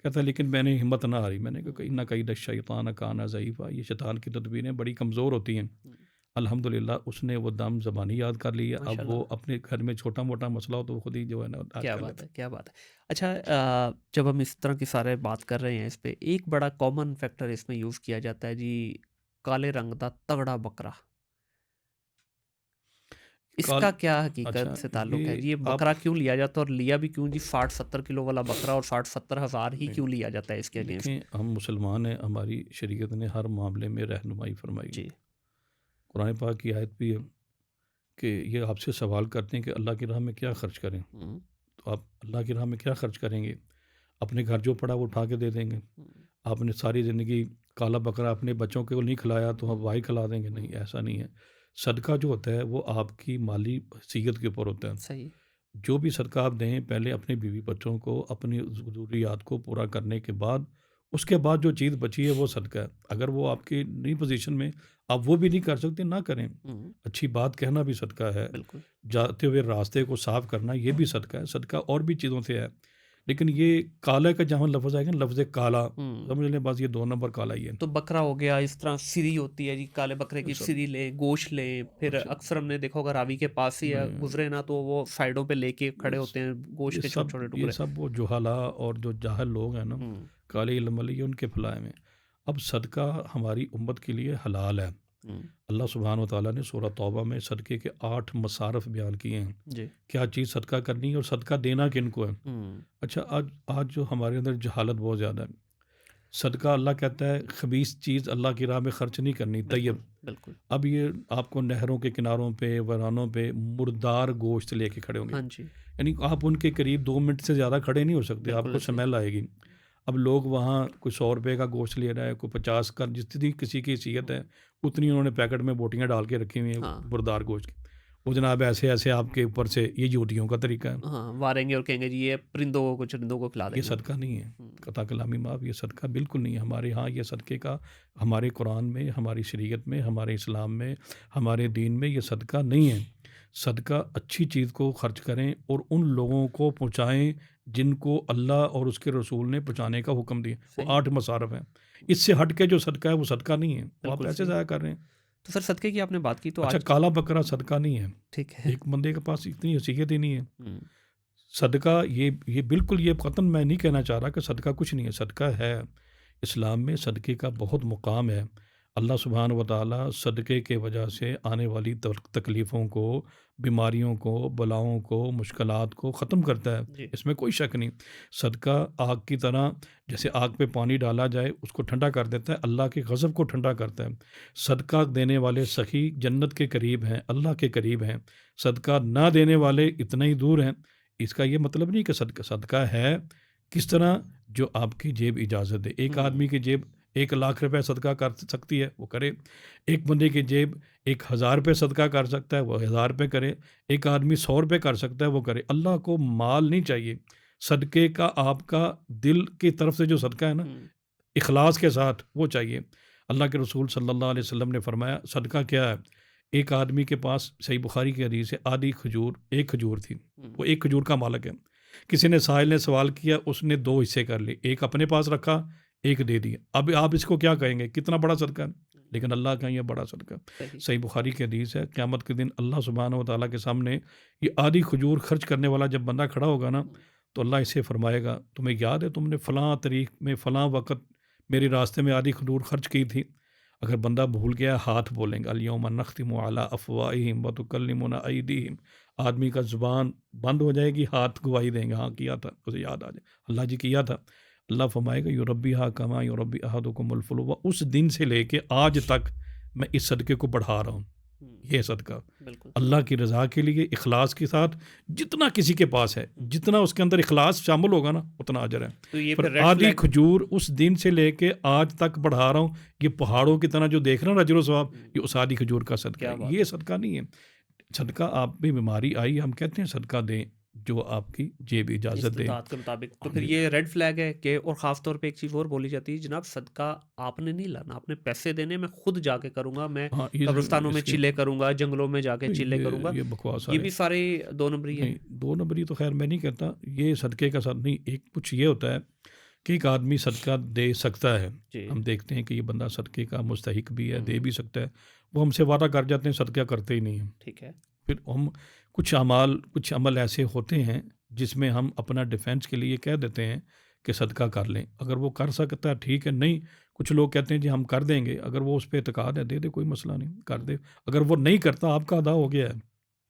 کہتا ہے لیکن میں نے ہمت نہ ہاری. میں نے کہا کہیں نہ کہیں شیطان کان ضعیفہ، یہ شیطان کی تدبیریں بڑی کمزور ہوتی ہیں. الحمدللہ اس نے وہ دم زبانی یاد کر لیا. اب وہ اپنے گھر میں چھوٹا موٹا مسئلہ ہو تو خود ہی جو ہے نا. کیا بات ہے، کیا بات ہے. اچھا، جب ہم اس طرح کی سارے بات کر رہے ہیں اس پہ، ایک بڑا کامن فیکٹر اس میں یوز کیا جاتا ہے جی، کالے رنگ دا تگڑا بکرا. اس کا کیا حقیقت سے تعلق ہے؟ یہ بکرا کیوں لیا جاتا ہے، اور لیا بھی کیوں جی؟ 60-70 کلو والا بکرا اور 60-70 ہزار ہی کیوں لیا جاتا ہے اس کے اگینسٹ؟ دیکھیں ہم مسلمان ہیں، ہماری شریعت نے ہر معاملے میں رہنمائی فرمائی. جی قرآن پاک کی آیت بھی ہے کہ یہ آپ سے سوال کرتے ہیں کہ اللہ کی راہ میں کیا خرچ کریں. تو آپ اللہ کی راہ میں کیا خرچ کریں گے؟ اپنے گھر جو پڑا وہ اٹھا کے دے دیں گے. آپ نے ساری زندگی کالا بکرا اپنے بچوں کو نہیں کھلایا تو آپ وائی کھلا دیں گے؟ نہیں، ایسا نہیں ہے. صدقہ جو ہوتا ہے وہ آپ کی مالی حیثیت کے اوپر ہوتا ہے. صحیح. جو بھی صدقہ آپ دیں پہلے اپنے بیوی بچوں کو اپنی ضروریات کو پورا کرنے کے بعد، اس کے بعد جو چیز بچی ہے وہ صدقہ ہے. اگر وہ آپ کی نئی پوزیشن میں آپ وہ بھی نہیں کر سکتے، نہ کریں. اچھی بات کہنا بھی صدقہ ہے، جاتے ہوئے راستے کو صاف کرنا یہ بھی صدقہ ہے. صدقہ اور بھی چیزوں سے ہے، لیکن یہ کالا کا جہاں لفظ آئے گا نا، لفظ کالا، ہوں سمجھ لیں بس یہ 2 نمبر کالا ہی ہے۔ تو بکرا ہو گیا، اس طرح سری ہوتی ہے جی، کالے بکرے کی سب سری لیں، گوشت لیں، پھر اچھا اکثر ہم نے دیکھا ہوگا راوی کے پاس ہی ہے میں گزرے نا تو وہ سائڈوں پہ لے کے کھڑے یہ ہوتے ہیں گوشت کے چھوٹے چھوٹے یہ ٹکڑے۔ سب وہ جہلا اور جو جاہل لوگ ہیں نا، ہوں کالے علم والے، یہ ان کے پھیلائے میں۔ اب صدقہ ہماری امت کے لیے حلال ہے۔ ہوں اللہ سبحانہ و تعالیٰ نے سورہ توبہ میں صدقے کے 8 مصارف بیان کیے ہیں، جی کیا چیز صدقہ کرنی ہے اور صدقہ دینا کن کو ہے۔ ہوں اچھا، آج جو ہمارے اندر جہالت بہت زیادہ ہے۔ صدقہ اللہ کہتا ہے خبیث چیز اللہ کی راہ میں خرچ نہیں کرنی، بالکل طیب۔ بالکل اب یہ آپ کو نہروں کے کناروں پہ، ویرانوں پہ مردار گوشت لے کے کھڑے ہوں گے، ہاں جی یعنی آپ ان کے قریب 2 منٹ سے زیادہ کھڑے نہیں ہو سکتے، آپ بالکل کو ایسے ہی۔ سمیل آئے گی۔ اب لوگ وہاں کوئی 100 روپے کا گوشت لے رہا ہے، کوئی 50 کا، جتنی کسی کی حیثیت ہے اتنی انہوں نے پیکٹ میں بوٹیاں ڈال کے رکھی ہوئی ہیں ہاں مردار گوشت کی۔ وہ جناب ایسے ایسے آپ کے اوپر سے، یہ یہودیوں کا طریقہ ہے۔ ہاں واریں گے اور کہیں گے جی یہ پرندوں کو چرندوں کو کھلا یہ دیں گے ہم۔ صدقہ نہیں ہے، ہوں قطع کلامی معاف، یہ صدقہ بالکل نہیں ہے ہمارے ہاں۔ یہ صدقے کا ہمارے قرآن میں، ہماری شریعت میں، ہمارے اسلام میں، ہمارے دین میں یہ صدقہ نہیں ہے۔ صدقہ اچھی چیز کو خرچ کریں اور ان لوگوں کو پہنچائیں جن کو اللہ اور اس کے رسول نے پہنچانے کا حکم دیا۔ وہ صحیح 8 مصارف ہیں، اس سے ہٹ کے جو صدقہ ہے وہ صدقہ نہیں ہے، وہ آپ بالکل پیسے صحیح۔ ضائع کر رہے ہیں۔ تو سر صدقے کی آپ نے بات کی تو اچھا، آج کالا بکرا صدقہ نہیں ہے، ٹھیک ہے۔ ایک بندے کے پاس اتنی حیثیت ہی نہیں ہے۔ ہوں صدقہ یہ بالکل، یہ قطعاً میں نہیں کہنا چاہ رہا کہ صدقہ کچھ نہیں ہے، صدقہ ہے۔ اسلام میں صدقے کا بہت مقام ہے۔ اللہ سبحانہ و تعالیٰ صدقے کے وجہ سے آنے والی تکلیفوں کو، بیماریوں کو، بلاؤں کو، مشکلات کو ختم کرتا ہے، جی اس میں کوئی شک نہیں۔ صدقہ آگ کی طرح، جیسے آگ پہ پانی ڈالا جائے اس کو ٹھنڈا کر دیتا ہے، اللہ کے غضب کو ٹھنڈا کرتا ہے۔ صدقہ دینے والے سخی جنت کے قریب ہیں، اللہ کے قریب ہیں۔ صدقہ نہ دینے والے اتنا ہی دور ہیں۔ اس کا یہ مطلب نہیں کہ صدقہ ہے کس طرح، جو آپ کی جیب اجازت دے۔ ایک ہوں آدمی کی جیب 1,00,000 روپے صدقہ کر سکتی ہے، وہ کرے۔ ایک بندے کی جیب 1,000 روپے صدقہ کر سکتا ہے، وہ 1,000 روپے کرے۔ ایک آدمی 100 روپے کر سکتا ہے، وہ کرے۔ اللہ کو مال نہیں چاہیے، صدقے کا آپ کا دل کی طرف سے جو صدقہ ہے نا، ہوں اخلاص کے ساتھ وہ چاہیے۔ اللہ کے رسول صلی اللہ علیہ وسلم نے فرمایا صدقہ کیا ہے؟ ایک آدمی کے پاس، صحیح بخاری کی حدیث ہے، آدھی کھجور، ایک کھجور تھی، ہوں وہ ایک کھجور کا مالک ہے۔ کسی نے، سائل نے سوال کیا، اس نے 2 حصے کر لیے، ایک اپنے پاس رکھا، ایک دے دیا۔ اب آپ اس کو کیا کہیں گے، کتنا بڑا صدقہ ہے؟ لیکن اللہ کا یہ بڑا صدقہ۔ صحیح صحیح بخاری کی حدیث ہے، قیامت کے دن اللہ سبحانہ و تعالیٰ کے سامنے یہ آدھی کھجور خرچ کرنے والا جب بندہ کھڑا ہوگا نا، تو اللہ اسے فرمائے گا تمہیں یاد ہے تم نے فلاں تاریخ میں فلاں وقت میرے راستے میں آدھی کھجور خرچ کی تھی؟ اگر بندہ بھول گیا، ہاتھ بولیں گا الیوم نختم علی افواہہم وتکلمنا ایدیہم، آدمی کا زبان بند ہو جائے گی، ہاتھ گواہی دیں گے، ہاں کیا تھا، اسے یاد آ جائے اللہ جی کیا تھا۔ اللہ فرمائے گا یربیہا کما یربی احدکم الفلو، اس دن سے لے کے آج تک میں اس صدقے کو بڑھا رہا ہوں۔ یہ صدقہ بالکل اللہ کی رضا کے لیے اخلاص کے ساتھ، جتنا کسی کے پاس ہے، جتنا اس کے اندر اخلاص شامل ہوگا نا، اتنا اجر ہے۔ تو یہ پر پھر ریڈ آدھی فلیگ کھجور اس دن سے لے کے آج تک بڑھا رہا ہوں، یہ پہاڑوں کی طرح جو دیکھ رہا ہوں اجر و ثواب، یہ اس آدھی کھجور کا صدقہ کیا ہے، بات یہ صدقہ نہیں ہے۔ صدقہ، آپ بھی بیماری آئی، ہم کہتے ہیں صدقہ دیں جو آپ کی جیب اجازت دے۔ استطاعت کے مطابق، تو پھر یہ ریڈ فلیگ ہے کہ، اور خاص طور پہ ایک چیز اور بولی جاتی ہے جناب، صدقہ آپ نے نہیں لانا، آپ نے پیسے دینے، میں خود جا کے کروں گا، میں ہاں، قبرستانوں میں اس کے چلے کروں گا، جنگلوں میں جا کے چلے کروں گا، یہ بکواس یہ بھی سارے 2 نمبری ہے۔ نہیں، 2 نمبری تو خیر میں نہیں کہتا، یہ صدقے کا ساتھ نہیں۔ ایک کچھ یہ ہوتا ہے کہ ایک آدمی صدقہ دے سکتا ہے، جی ہم دیکھتے ہیں کہ یہ بندہ صدقے کا مستحق بھی ہے، دے بھی سکتا ہے، وہ ہم سے وعدہ کر جاتے ہیں، صدقہ کرتے ہی نہیں ہیں۔ ٹھیک ہے۔ پھر ہم کچھ عمل ایسے ہوتے ہیں جس میں ہم اپنا ڈیفینس کے لیے کہہ دیتے ہیں کہ صدقہ کر لیں، اگر وہ کر سکتا ہے ٹھیک ہے، نہیں کچھ لوگ کہتے ہیں جی ہم کر دیں گے، اگر وہ اس پہ اعتقاد ہے دے دے، کوئی مسئلہ نہیں، کر دے۔ اگر وہ نہیں کرتا، آپ کا ادا ہو گیا ہے۔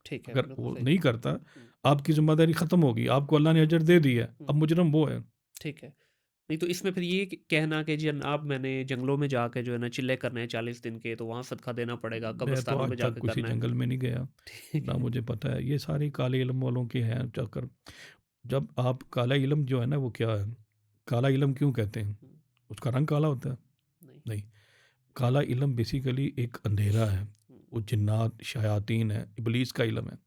ٹھیک ہے، اگر بالکل وہ صحیح۔ نہیں کرتا، آپ کی ذمہ داری ختم ہوگی، آپ کو اللہ نے اجر دے دی ہے، اب مجرم وہ ہے۔ ٹھیک ہے۔ نہیں تو اس میں پھر یہ کہنا کہ جی جناب میں نے جنگلوں میں جا کے جو ہے نا چلے کرنے ہیں 40 دن کے، تو وہاں صدقہ دینا پڑے گا، میں تو قبرستانوں آج میں جا تک کے کسی کرنا ہے۔ جنگل میں نہیں گیا، ٹھیک نہ ہے۔ مجھے پتہ ہے، یہ ساری کالے علم والوں کے ہیں چکر۔ جب آپ کالا علم جو ہے نا، وہ کیا ہے، کالا علم کیوں کہتے ہیں؟ اس کا رنگ کالا ہوتا ہے؟ نہیں۔ نہیں، کالا علم بیسیکلی ایک اندھیرا ہے، وہ جنات، شیاطین ہے، ابلیس کا علم ہے۔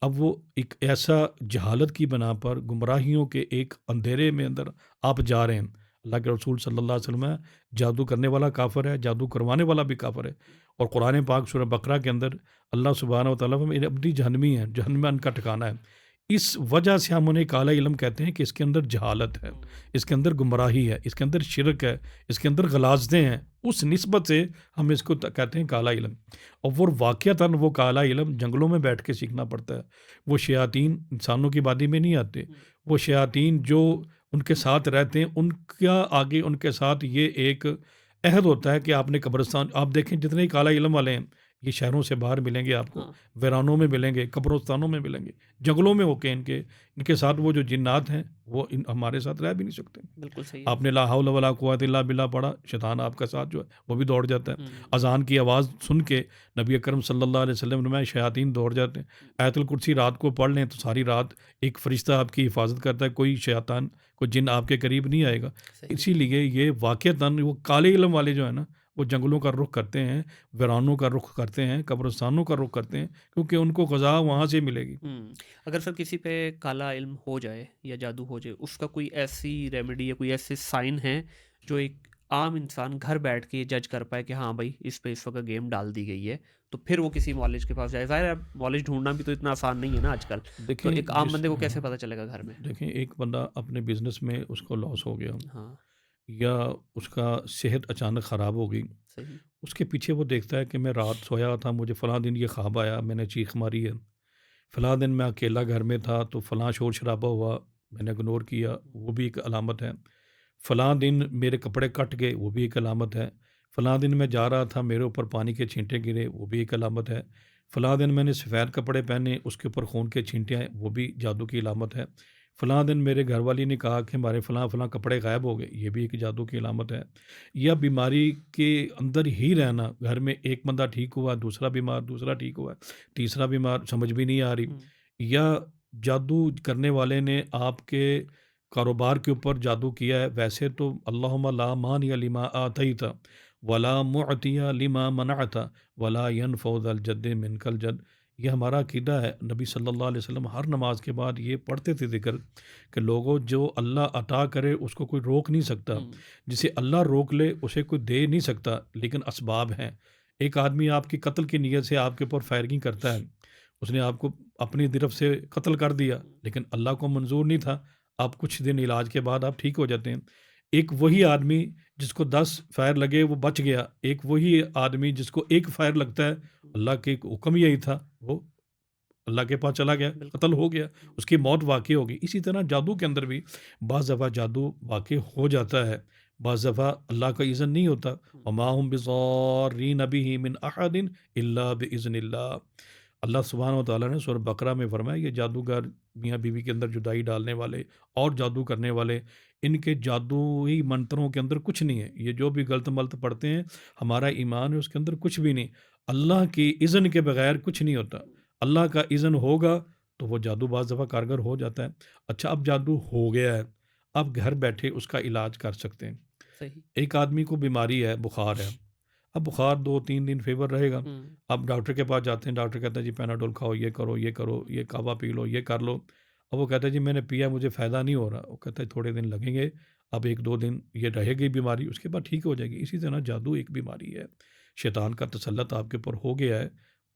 اب وہ ایک ایسا جہالت کی بنا پر گمراہیوں کے ایک اندھیرے میں اندر آپ جا رہے ہیں۔ اللہ کے رسول صلی اللہ علیہ وسلم ہے، جادو کرنے والا کافر ہے، جادو کروانے والا بھی کافر ہے۔ اور قرآن پاک سورہ بقرہ کے اندر اللہ سبحانہ و تعالیٰ میں اپنی جہنمی ہے، جہنم ان کا ٹھکانہ ہے۔ اس وجہ سے ہم انہیں کالا علم کہتے ہیں کہ اس کے اندر جہالت ہے، اس کے اندر گمراہی ہے، اس کے اندر شرک ہے، اس کے اندر غلاظتیں ہیں، اس نسبت سے ہم اس کو کہتے ہیں کالا علم۔ اور وہ واقعتاً وہ کالا علم جنگلوں میں بیٹھ کے سیکھنا پڑتا ہے۔ وہ شیاطین انسانوں کی وادی میں نہیں آتے، وہ شیاطین جو ان کے ساتھ رہتے ہیں ان کا آگے ان کے ساتھ یہ ایک عہد ہوتا ہے کہ آپ نے قبرستان، آپ دیکھیں جتنے ہی کالا علم والے ہیں یہ شہروں سے باہر ملیں گے، آپ کو ہاں ویرانوں میں ملیں گے، قبرستانوں میں ملیں گے، جنگلوں میں ہو کے ان کے ساتھ وہ جو جنات ہیں وہ ہمارے ساتھ رہ بھی نہیں سکتے۔ بالکل صحیح ہے۔ آپ نے لا حول ولا قوت الا باللہ پڑھا، شیطان آپ کا ساتھ جو ہے وہ بھی دوڑ جاتا ہے۔ ہوں، اذان کی آواز سن کے نبی اکرم صلی اللہ علیہ وسلم نے فرمایا شیاطین دوڑ جاتے ہیں۔ آیت الکرسی رات کو پڑھ لیں تو ساری رات ایک فرشتہ آپ کی حفاظت کرتا ہے، کوئی شیطان کوئی جن آپ کے قریب نہیں آئے گا۔ صحیح۔ اسی لیے یہ واقعتاً وہ کالے علم والے جو ہے نا وہ جنگلوں کا رخ کرتے ہیں، ویرانوں کا رخ کرتے ہیں، قبرستانوں کا رخ کرتے ہیں، کیونکہ ان کو غذا وہاں سے ملے گی۔ اگر سر کسی پہ کالا علم ہو جائے یا جادو ہو جائے، اس کا کوئی ایسی ریمیڈی یا کوئی ایسے سائن ہیں جو ایک عام انسان گھر بیٹھ کے جج کر پائے کہ ہاں بھائی اس پہ اس وقت گیم ڈال دی گئی ہے، تو پھر وہ کسی معالج کے پاس جائے؟ ظاہر ہے معالج ڈھونڈنا بھی تو اتنا آسان نہیں ہے نا آج کل، تو دیکھیں ایک عام بندے کو کیسے پتہ چلے گا گھر میں؟ دیکھیں ایک بندہ اپنے بزنس میں اس کو لاس ہو گیا ہاں یا اس کا صحت اچانک خراب ہو گئی، صحیح۔ اس کے پیچھے وہ دیکھتا ہے کہ میں رات سویا تھا، مجھے فلاں دن یہ خواب آیا، میں نے چیخ ماری ہے، فلاں دن میں اکیلا گھر میں تھا تو فلاں شور شرابہ ہوا، میں نے اگنور کیا، وہ بھی ایک علامت ہے۔ فلاں دن میرے کپڑے کٹ گئے، وہ بھی ایک علامت ہے۔ فلاں دن میں جا رہا تھا میرے اوپر پانی کے چھینٹے گرے، وہ بھی ایک علامت ہے۔ فلاں دن میں نے سفید کپڑے پہنے، اس کے اوپر خون کے چھینٹے آئے، وہ بھی جادو کی علامت ہے۔ فلاں دن میرے گھر والی نے کہا کہ ہمارے فلاں فلاں کپڑے غائب ہو گئے، یہ بھی ایک جادو کی علامت ہے۔ یا بیماری کے اندر ہی رہنا، گھر میں ایک بندہ ٹھیک ہوا، دوسرا بیمار، دوسرا ٹھیک ہوا، تیسرا بیمار، سمجھ بھی نہیں آ رہی۔ یا جادو کرنے والے نے آپ کے کاروبار کے اوپر جادو کیا ہے، ویسے تو اللہم لا مانع لما آتیت ولا معطی لما منعت ولا ينفع ذا الجد منک الجد، یہ ہمارا عقیدہ ہے۔ نبی صلی اللہ علیہ وسلم ہر نماز کے بعد یہ پڑھتے تھے ذکر کہ لوگوں جو اللہ عطا کرے اس کو کوئی روک نہیں سکتا، جسے اللہ روک لے اسے کوئی دے نہیں سکتا، لیکن اسباب ہیں۔ ایک آدمی آپ کی قتل کی نیت سے آپ کے اوپر فائرنگ کرتا ہے، اس نے آپ کو اپنی طرف سے قتل کر دیا، لیکن اللہ کو منظور نہیں تھا، آپ کچھ دن علاج کے بعد آپ ٹھیک ہو جاتے ہیں۔ ایک وہی آدمی جس کو 10 فائر لگے وہ بچ گیا، ایک وہی آدمی جس کو ایک فائر لگتا ہے، اللہ کے حکم یہی تھا، وہ اللہ کے پاس چلا گیا، قتل ہو گیا، اس کی موت واقع ہوگی۔ اسی طرح جادو کے اندر بھی بعض دفعہ جادو واقع ہو جاتا ہے، بعض دفعہ اللہ کا اذن نہیں ہوتا۔ وما هم بضارین بہ من احد الا باذن اللہ۔ اللہ سبحانہ و تعالیٰ نے سورہ بقرہ میں فرمایا یہ جادوگر میاں بیوی کے اندر جدائی ڈالنے والے اور جادو کرنے والے، ان کے جادوئی منتروں کے اندر کچھ نہیں ہے، یہ جو بھی غلط ملط پڑھتے ہیں ہمارا ایمان ہے اس کے اندر کچھ بھی نہیں، اللہ کی اذن کے بغیر کچھ نہیں ہوتا۔ اللہ کا اذن ہوگا تو وہ جادو بعض دفعہ کارگر ہو جاتا ہے۔ اچھا اب جادو ہو گیا ہے، اب گھر بیٹھے اس کا علاج کر سکتے ہیں۔ صحیح۔ ایک آدمی کو بیماری ہے، بخار ہے، اب بخار 2-3 دن فیور رہے گا، اب ڈاکٹر کے پاس جاتے ہیں، ڈاکٹر کہتا ہے جی پیناڈول کھاؤ، یہ کرو یہ کرو، یہ کعوہ پی لو، یہ کر لو۔ اب وہ کہتا ہے جی میں نے پیا مجھے فائدہ نہیں ہو رہا، وہ کہتا ہے تھوڑے دن لگیں گے، اب 1-2 دن یہ رہے گی بیماری، اس کے بعد ٹھیک ہو جائے گی۔ اسی طرح جادو ایک بیماری ہے، شیطان کا تسلط آپ کے اوپر ہو گیا ہے،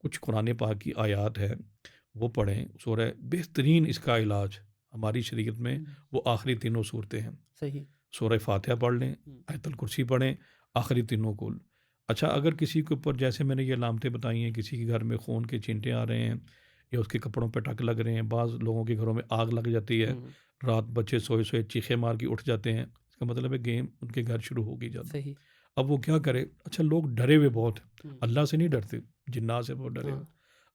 کچھ قرآن پاک کی آیات ہے وہ پڑھیں، سورہ بہترین اس کا علاج ہماری شریعت میں وہ آخری تینوں صورتیں ہیں۔ صحیح۔ سورہ فاتحہ پڑھ لیں، آیت الکرسی پڑھیں، آخری تینوں کل۔ اچھا اگر کسی کے اوپر جیسے میں نے یہ علامتیں بتائی ہیں، کسی کے گھر میں خون کے چھینٹے آ رہے ہیں یا اس کے کپڑوں پہ ٹک لگ رہے ہیں، بعض لوگوں کے گھروں میں آگ لگ جاتی ہے، رات بچے سوئے سوئے چیخے مار کے اٹھ جاتے ہیں، اس کا مطلب ہے گیم ان کے گھر شروع ہو گئی جادو۔ صحیح۔ اب وہ کیا کرے؟ اچھا لوگ ڈرے ہوئے بہت ہیں، اللہ سے نہیں ڈرتے، جنات سے بہت ڈرے ہوئے۔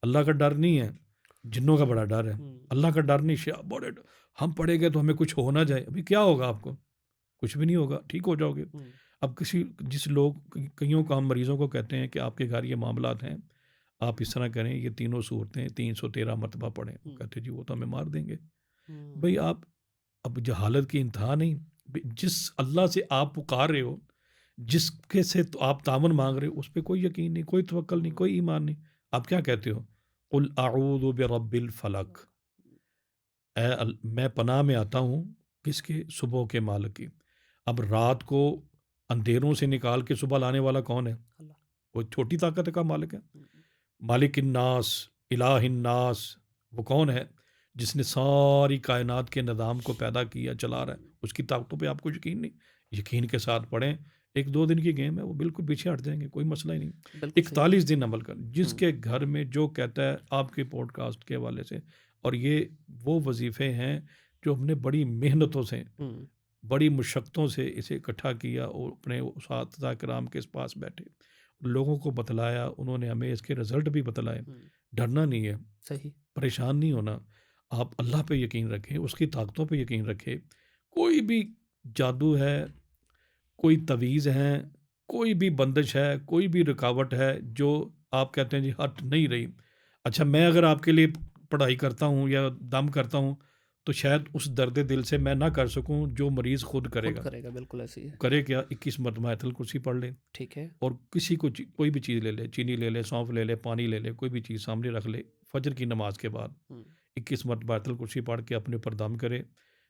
اللہ کا ڈر نہیں ہے، جنوں کا بڑا ڈر ہے۔ اللہ کا ڈر نہیں، بڑے ہم پڑھے گئے تو ہمیں کچھ ہو نہ جائے، ابھی کیا ہوگا آپ کو؟ کچھ بھی نہیں ہوگا، ٹھیک ہو جاؤ گے۔ اب جس لوگ کئیوں کو ہم مریضوں کو کہتے ہیں کہ آپ کے گھر یہ معاملات ہیں، آپ اس طرح کریں، یہ تینوں صورتیں 313 مرتبہ پڑھیں، وہ کہتے جی وہ تو ہمیں مار دیں گے۔ بھئی آپ اب جہالت کی انتہا نہیں، جس اللہ سے آپ پکار رہے ہو، جس کے سے تو آپ تعاون مانگ رہے ہو، اس پہ کوئی یقین نہیں، کوئی توکل نہیں، کوئی ایمان نہیں، آپ کیا کہتے ہو؟ قل اعوذ برب الفلق، میں پناہ میں آتا ہوں کس کے؟ صبح کے مالک کی۔ اب رات کو اندھیروں سے نکال کے صبح لانے والا کون ہے؟ وہ چھوٹی طاقت کا مالک ہے، مالک الناس، الہ الناس، وہ کون ہے جس نے ساری کائنات کے نظام کو پیدا کیا چلا رہا ہے، اس کی طاقتوں پہ آپ کو یقین نہیں؟ یقین کے ساتھ پڑھیں، 1-2 دن کی گیم ہے، وہ بالکل پیچھے ہٹ جائیں گے، کوئی مسئلہ ہی نہیں۔ بالکل صحیح۔ 41 دن عمل کریں، جس ہوں کے گھر میں جو کہتا ہے آپ کے پوڈ کاسٹ کے حوالے سے، اور یہ وہ وظیفے ہیں جو ہم نے بڑی محنتوں سے، ہوں بڑی مشقتوں سے اسے اکٹھا کیا، اور اپنے اساتذہ کرام کے پاس بیٹھے، لوگوں کو بتلایا، انہوں نے ہمیں اس کے رزلٹ بھی بتلائے۔ ہوں، ڈرنا نہیں ہے، صحیح۔ پریشان نہیں ہونا، آپ اللہ پہ یقین رکھیں، اس کی طاقتوں پہ یقین رکھیں۔ کوئی بھی جادو ہے، کوئی تعویذ ہے، کوئی بھی بندش ہے، کوئی بھی رکاوٹ ہے جو آپ کہتے ہیں جی ہٹ نہیں رہی، اچھا میں اگر آپ کے لیے پڑھائی کرتا ہوں یا دم کرتا ہوں تو شاید اس درد دل سے میں نہ کر سکوں جو مریض خود کرے خود گا۔ کرے گا، بالکل ایسے ہی ہے۔ کرے کیا؟ 21 مرتبہ آیت الکرسی پڑھ لے، ٹھیک ہے۔ اور کسی کو کوئی بھی چیز لے لے، چینی لے لے، سونف لے لے، پانی لے لے، کوئی بھی چیز سامنے رکھ لے، فجر کی نماز کے بعد ہوں 21 مرتبہ آیت الکرسی پڑھ کے اپنے اوپر دم کرے،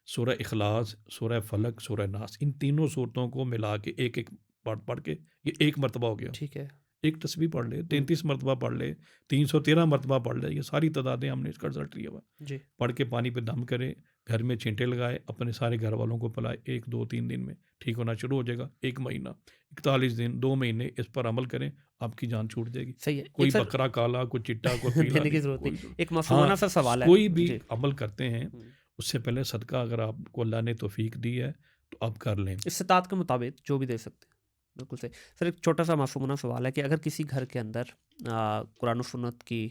سورہ اخلاص، سورہ فلق، سورہ ناس، ان تینوں صورتوں کو ملا کے ایک ایک پڑھ کے، یہ ایک مرتبہ ہو گیا۔ ٹھیک ہے۔ ایک تسبیح پڑھ لے، 33 مرتبہ پڑھ لے، 313 مرتبہ پڑھ لے، یہ ساری تعدادیں ہم نے اس کا رزلٹ لیا ہوا۔ جی پڑھ کے پانی پہ دم کرے، گھر میں چھینٹے لگائے، اپنے سارے گھر والوں کو پلائے، 1 2 3 دن میں ٹھیک ہونا شروع ہو جائے گا۔ 1 مہینہ، 41 دن، 2 مہینے اس پر عمل کریں، آپ کی جان چھوٹ جائے گی۔ صحیح ہے۔ کوئی ایک سر بکرا کالا، کوئی چٹا، کوئی پیلا دینے کی نہیں، ضرورت کوئی نہیں، ضرورت۔ ایک ہاں، معصومانہ سا سوال ہے کوئی بھی جی۔ عمل کرتے ہیں اس سے پہلے صدقہ اگر آپ کو اللہ نے توفیق دی ہے تو آپ کر لیں۔ استطاعت کے مطابق جو بھی دے سکتے ہیں، بالکل صحیح۔ سر ایک چھوٹا سا معصومانہ سوال ہے کہ اگر کسی گھر کے اندر قرآن و سنت کی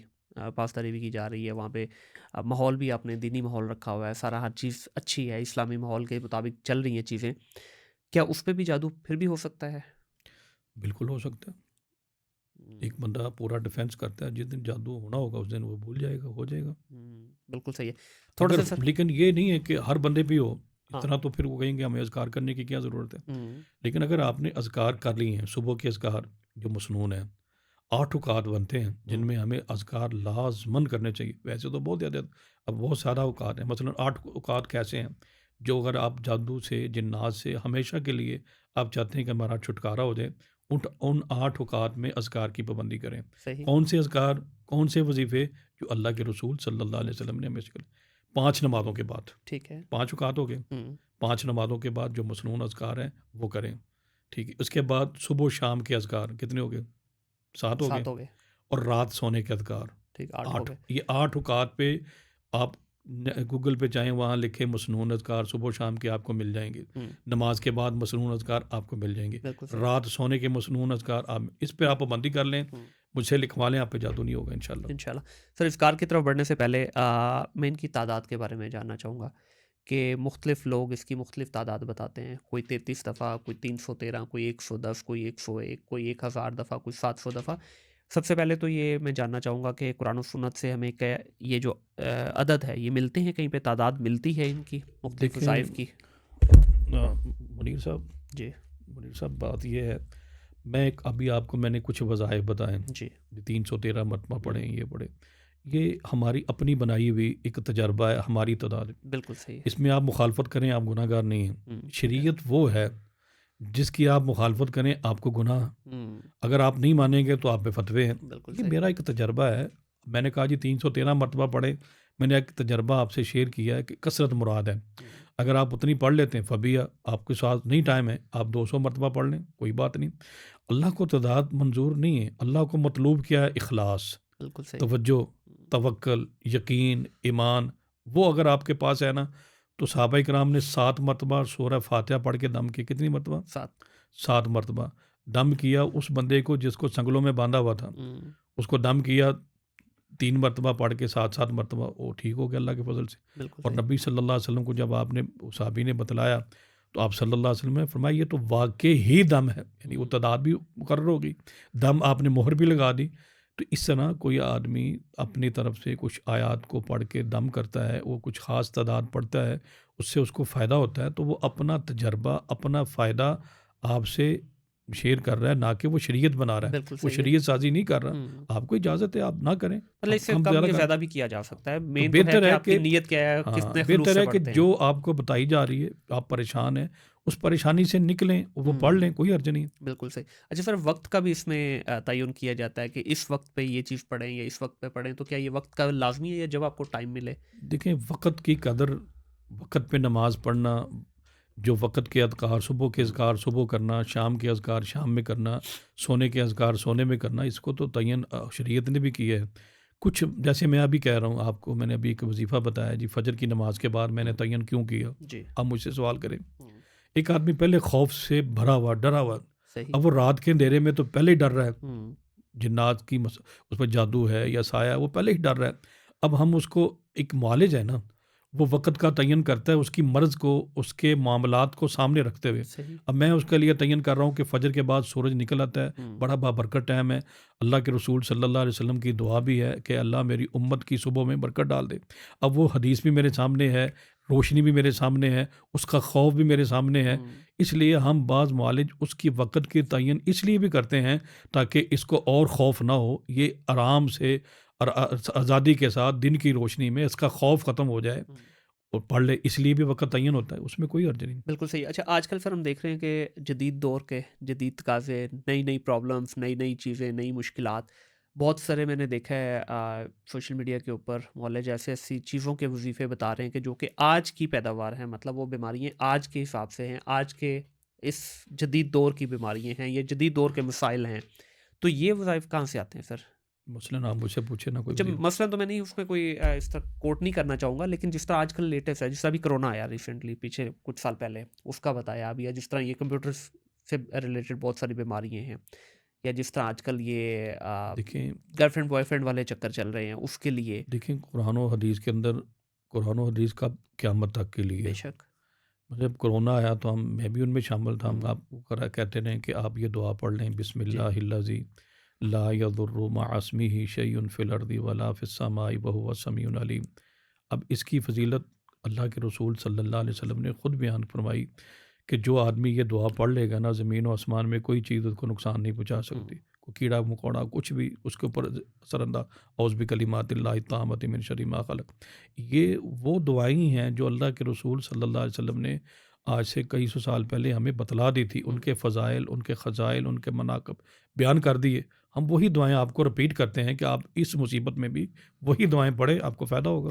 پاسداری بھی کی جا رہی ہے، وہاں پہ ماحول بھی آپ نے دینی ماحول رکھا ہوا ہے، سارا ہر چیز اچھی ہے، اسلامی ماحول کے مطابق چل رہی ہیں چیزیں، کیا اس پہ بھی جادو پھر بھی ہو سکتا ہے؟ بالکل ہو سکتا ہے۔ ایک بندہ پورا ڈیفینس کرتا ہے، جس دن جادو ہونا ہوگا اس دن وہ بھول جائے گا، ہو جائے گا۔ بالکل صحیح ہے۔ تھوڑا اگر سا سر لیکن یہ نہیں ہے کہ ہر بندے پہ ہو، ہاں اتنا تو پھر وہ کہیں گے ہمیں اذکار کرنے کی کیا ضرورت ہے۔ لیکن اگر آپ نے اذکار کر لی ہیں، صبح کے اذکار جو مسنون ہیں، 8 اوقات بنتے ہیں جن میں ہمیں اذکار لازماً کرنے چاہیے۔ ویسے تو بہت زیادہ، اب بہت سارا اوقات ہیں، مثلا 8 اوقات کیسے ہیں جو اگر آپ جادو سے، جنات سے ہمیشہ کے لیے آپ چاہتے ہیں کہ ہمارا چھٹکارا ہو جائے، ان 8 اوقات میں اذکار کی پابندی کریں۔ صحیح۔ کون سے اذکار، کون سے وظیفے؟ جو اللہ کے رسول صلی اللہ علیہ وسلم نے ہمیں سکھائے۔ 5 نمازوں کے بعد، ٹھیک ہے۔ 5 اوقات ہو گئے، 5 نمازوں کے بعد جو مسنون اذکار ہیں وہ کریں، ٹھیک ہے۔ اس کے بعد صبح و شام کے اذکار کتنے ہو گئے؟ 7 ہو گئے۔ 7 ہو گئے، اور رات سونے کے اذکار ٹھیک 8 ہو 8۔ گئے۔ یہ 8 اوقات پہ آپ گوگل پہ جائیں، وہاں لکھیں مسنون اذکار، صبح و شام کے آپ کو مل جائیں گے۔ نماز کے بعد مسنون اذکار آپ کو مل جائیں گے۔ بالکل صحیح۔ رات سونے کے مسنون اذکار، آپ اس پہ آپ پابندی کر لیں، مجھ سے لکھوا لیں، آپ پہ جادو نہیں ہوگا انشاءاللہ۔ انشاءاللہ۔ سر اذکار کی طرف بڑھنے سے پہلے میں ان کی تعداد کے بارے میں جاننا چاہوں گا کہ مختلف لوگ اس کی مختلف تعداد بتاتے ہیں، کوئی 33 دفعہ، کوئی 313، کوئی 110، کوئی 101، کوئی 1000 دفعہ، کوئی 700 دفعہ۔ سب سے پہلے تو یہ میں جاننا چاہوں گا کہ قرآن و سنت سے ہمیں یہ جو عدد ہے یہ ملتے ہیں، کہیں پہ تعداد ملتی ہے ان کی مختلف وظائف کی؟ منیر صاحب، جی منیر صاحب بات یہ ہے، میں ابھی آپ کو میں نے کچھ وظائف بتائیں، جی 313 مرتبہ پڑھیں، یہ پڑھیں، یہ ہماری اپنی بنائی ہوئی ایک تجربہ ہے، ہماری تعداد۔ بالکل صحیح ہے۔ اس میں آپ مخالفت کریں، آپ گناہ گار نہیں ہیں۔ شریعت وہ ہے جس کی آپ مخالفت کریں آپ کو گناہ، اگر آپ نہیں مانیں گے تو آپ پہ فتوے ہیں۔ بالکل یہ میرا ایک تجربہ ہے، میں نے کہا جی 313 مرتبہ پڑھے، میں نے ایک تجربہ آپ سے شیئر کیا ہے کہ کثرت مراد ہے۔ اگر آپ اتنی پڑھ لیتے ہیں فبیہ، آپ کے ساتھ نہیں ٹائم ہے، آپ 200 مرتبہ پڑھ لیں، کوئی بات نہیں۔ اللہ کو تعداد منظور نہیں ہے، اللہ کو مطلوب کیا ہے؟ اخلاص، بالکل صحیح۔ توجہ، توکل، یقین، ایمان۔ وہ اگر آپ کے پاس ہے نا، تو صحابہ کرام نے 7 مرتبہ سورہ فاتحہ پڑھ کے دم کی، کتنی مرتبہ؟ 7 مرتبہ دم کیا اس بندے کو جس کو سنگلوں میں باندھا ہوا تھا، اس کو دم کیا 3 مرتبہ پڑھ کے، 7 مرتبہ، وہ ٹھیک ہو گیا اللہ کے فضل سے۔ اور نبی صلی اللہ علیہ وسلم کو جب آپ نے صحابی نے بتلایا تو آپ صلی اللہ علیہ وسلم نے فرمایا یہ تو واقع ہی دم ہے، یعنی وہ تعداد بھی مقرر ہوگی، دم آپ نے مہر بھی لگا دی۔ تو اس طرح کوئی آدمی اپنی طرف سے کچھ آیات کو پڑھ کے دم کرتا ہے، وہ کچھ خاص تعداد پڑھتا ہے، اس سے اس کو فائدہ ہوتا ہے، تو وہ اپنا تجربہ، اپنا فائدہ آپ سے شیئر کر رہا ہے، نہ کہ وہ شریعت بنا رہا ہے، وہ شریعت سازی نہیں کر رہا۔ آپ کو اجازت ہے، آپ نہ کریں، اس سے کم یا زیادہ بھی کیا جا سکتا ہے، بہتر ہے کہ نیت کیا ہے، کتنے خلوص بہتر سے ہے کہ پڑھتے ہیں۔ جو آپ کو بتائی جا رہی ہے، آپ پریشان ہیں، اس پریشانی سے نکلیں، وہ پڑھ لیں، کوئی حرج نہیں۔ بالکل صحیح۔ اچھا سر، وقت کا بھی اس میں تعین کیا جاتا ہے کہ اس وقت پہ یہ چیز پڑھیں یا اس وقت پہ پڑھیں، تو کیا یہ وقت کا لازمی ہے یا جب آپ کو ٹائم ملے؟ دیکھیں، وقت کی قدر، وقت پہ نماز پڑھنا، جو وقت کے اذکار، صبح کے اذکار صبح کرنا، شام کے اذکار شام میں کرنا، سونے کے اذکار سونے میں کرنا، اس کو تو تعین شریعت نے بھی کیا ہے۔ کچھ جیسے میں ابھی کہہ رہا ہوں آپ کو، میں نے ابھی ایک وظیفہ بتایا جی، فجر کی نماز کے بعد میں نے تعین کیوں کیا؟ جی۔ آپ مجھ سے سوال کریں۔ ہم، ایک آدمی پہلے خوف سے بھرا ہوا، ڈرا ہوا، صحیح۔ اب وہ رات کے اندھیرے میں تو پہلے ہی ڈر رہا ہے، ہم، جنات کی اس پہ جادو ہے یا سایہ ہے، وہ پہلے ہی ڈر رہا ہے۔ اب ہم اس کو، ایک معالج ہے نا، وہ وقت کا تعین کرتا ہے اس کی مرض کو، اس کے معاملات کو سامنے رکھتے ہوئے۔ صحیح۔ اب میں اس کے لیے تعین کر رہا ہوں کہ فجر کے بعد سورج نکل آتا ہے، ہم، بڑا بابرکت ٹائم ہے۔ اللہ کے رسول صلی اللہ علیہ وسلم کی دعا بھی ہے کہ اللہ میری امت کی صبح میں برکت ڈال دے۔ اب وہ حدیث بھی میرے سامنے ہے، روشنی بھی میرے سامنے ہے، اس کا خوف بھی میرے سامنے ہے۔ ہم، اس لیے ہم بعض معالج اس کی وقت کی تعین اس لیے بھی کرتے ہیں تاکہ اس کو اور خوف نہ ہو، یہ آرام سے اور آزادی کے ساتھ دن کی روشنی میں اس کا خوف ختم ہو جائے ہم، اور پڑھ لے، اس لیے بھی وقت تعین ہوتا ہے، اس میں کوئی حرج نہیں۔ بالکل صحیح۔ اچھا، آج کل سر ہم دیکھ رہے ہیں کہ جدید دور کے جدید تقاضے، نئی نئی پرابلمس، نئی نئی چیزیں، نئی مشکلات، بہت سارے میں نے دیکھا ہے سوشل میڈیا کے اوپر معالج ایسی چیزوں کے وظیفے بتا رہے ہیں کہ جو کہ آج کی پیداوار ہیں، مطلب وہ بیماریاں آج کے حساب سے ہیں، آج کے اس جدید دور کی بیماریاں ہیں، یہ جدید دور کے مسائل ہیں، تو یہ وظائف کہاں سے آتے ہیں سر؟ مثلاً آپ مجھ سے پوچھے نا کوئی جب وظیفہ۔ مثلاً تو میں نہیں اس میں کوئی اس طرح کوٹ نہیں کرنا چاہوں گا، لیکن جس طرح آج کل لیٹسٹ ہے، جس طرح بھی کرونا آیا ریسنٹلی پیچھے کچھ سال پہلے، اس کا بتایا ابھی، یا جس طرح یہ کمپیوٹر سے ریلیٹڈ بہت ساری بیماریاں ہیں، یا جس طرح آج کل یہ دیکھیں گرل فرینڈ بوائے فرینڈ والے چکر چل رہے ہیں، اس کے لیے دیکھیں قرآن و حدیث کے اندر، قرآن و حدیث کا قیامت تک کے لیے بے ہے۔ شک۔ جب کرونا آیا تو میں بھی ان میں شامل تھا، ہم ہم، آپ کو کہتے ہیں کہ آپ یہ دعا پڑھ لیں، بسم جی۔ اللہ الذی لا یضر مع اسمہ شیء فی الارض ولا فی السماء وہو السمیع العلیم۔ اب اس کی فضیلت اللہ کے رسول صلی اللہ علیہ وسلم نے خود بیان فرمائی کہ جو آدمی یہ دعا پڑھ لے گا نا، زمین و آسمان میں کوئی چیز اس کو نقصان نہیں پہنچا سکتی، کوئی کیڑا مکوڑا کچھ بھی اس کے اوپر اثر انداز، اعوذ بکلمات اللہ التامۃ من شر ما خلق۔ یہ وہ دعائیں ہیں جو اللہ کے رسول صلی اللہ علیہ وسلم نے آج سے کئی سو سال پہلے ہمیں بتلا دی تھی، ان کے فضائل، ان کے خزائل، ان کے مناقب بیان کر دیے۔ ہم وہی دعائیں آپ کو رپیٹ کرتے ہیں کہ آپ اس مصیبت میں بھی وہی دعائیں پڑھیں، آپ کو فائدہ ہوگا۔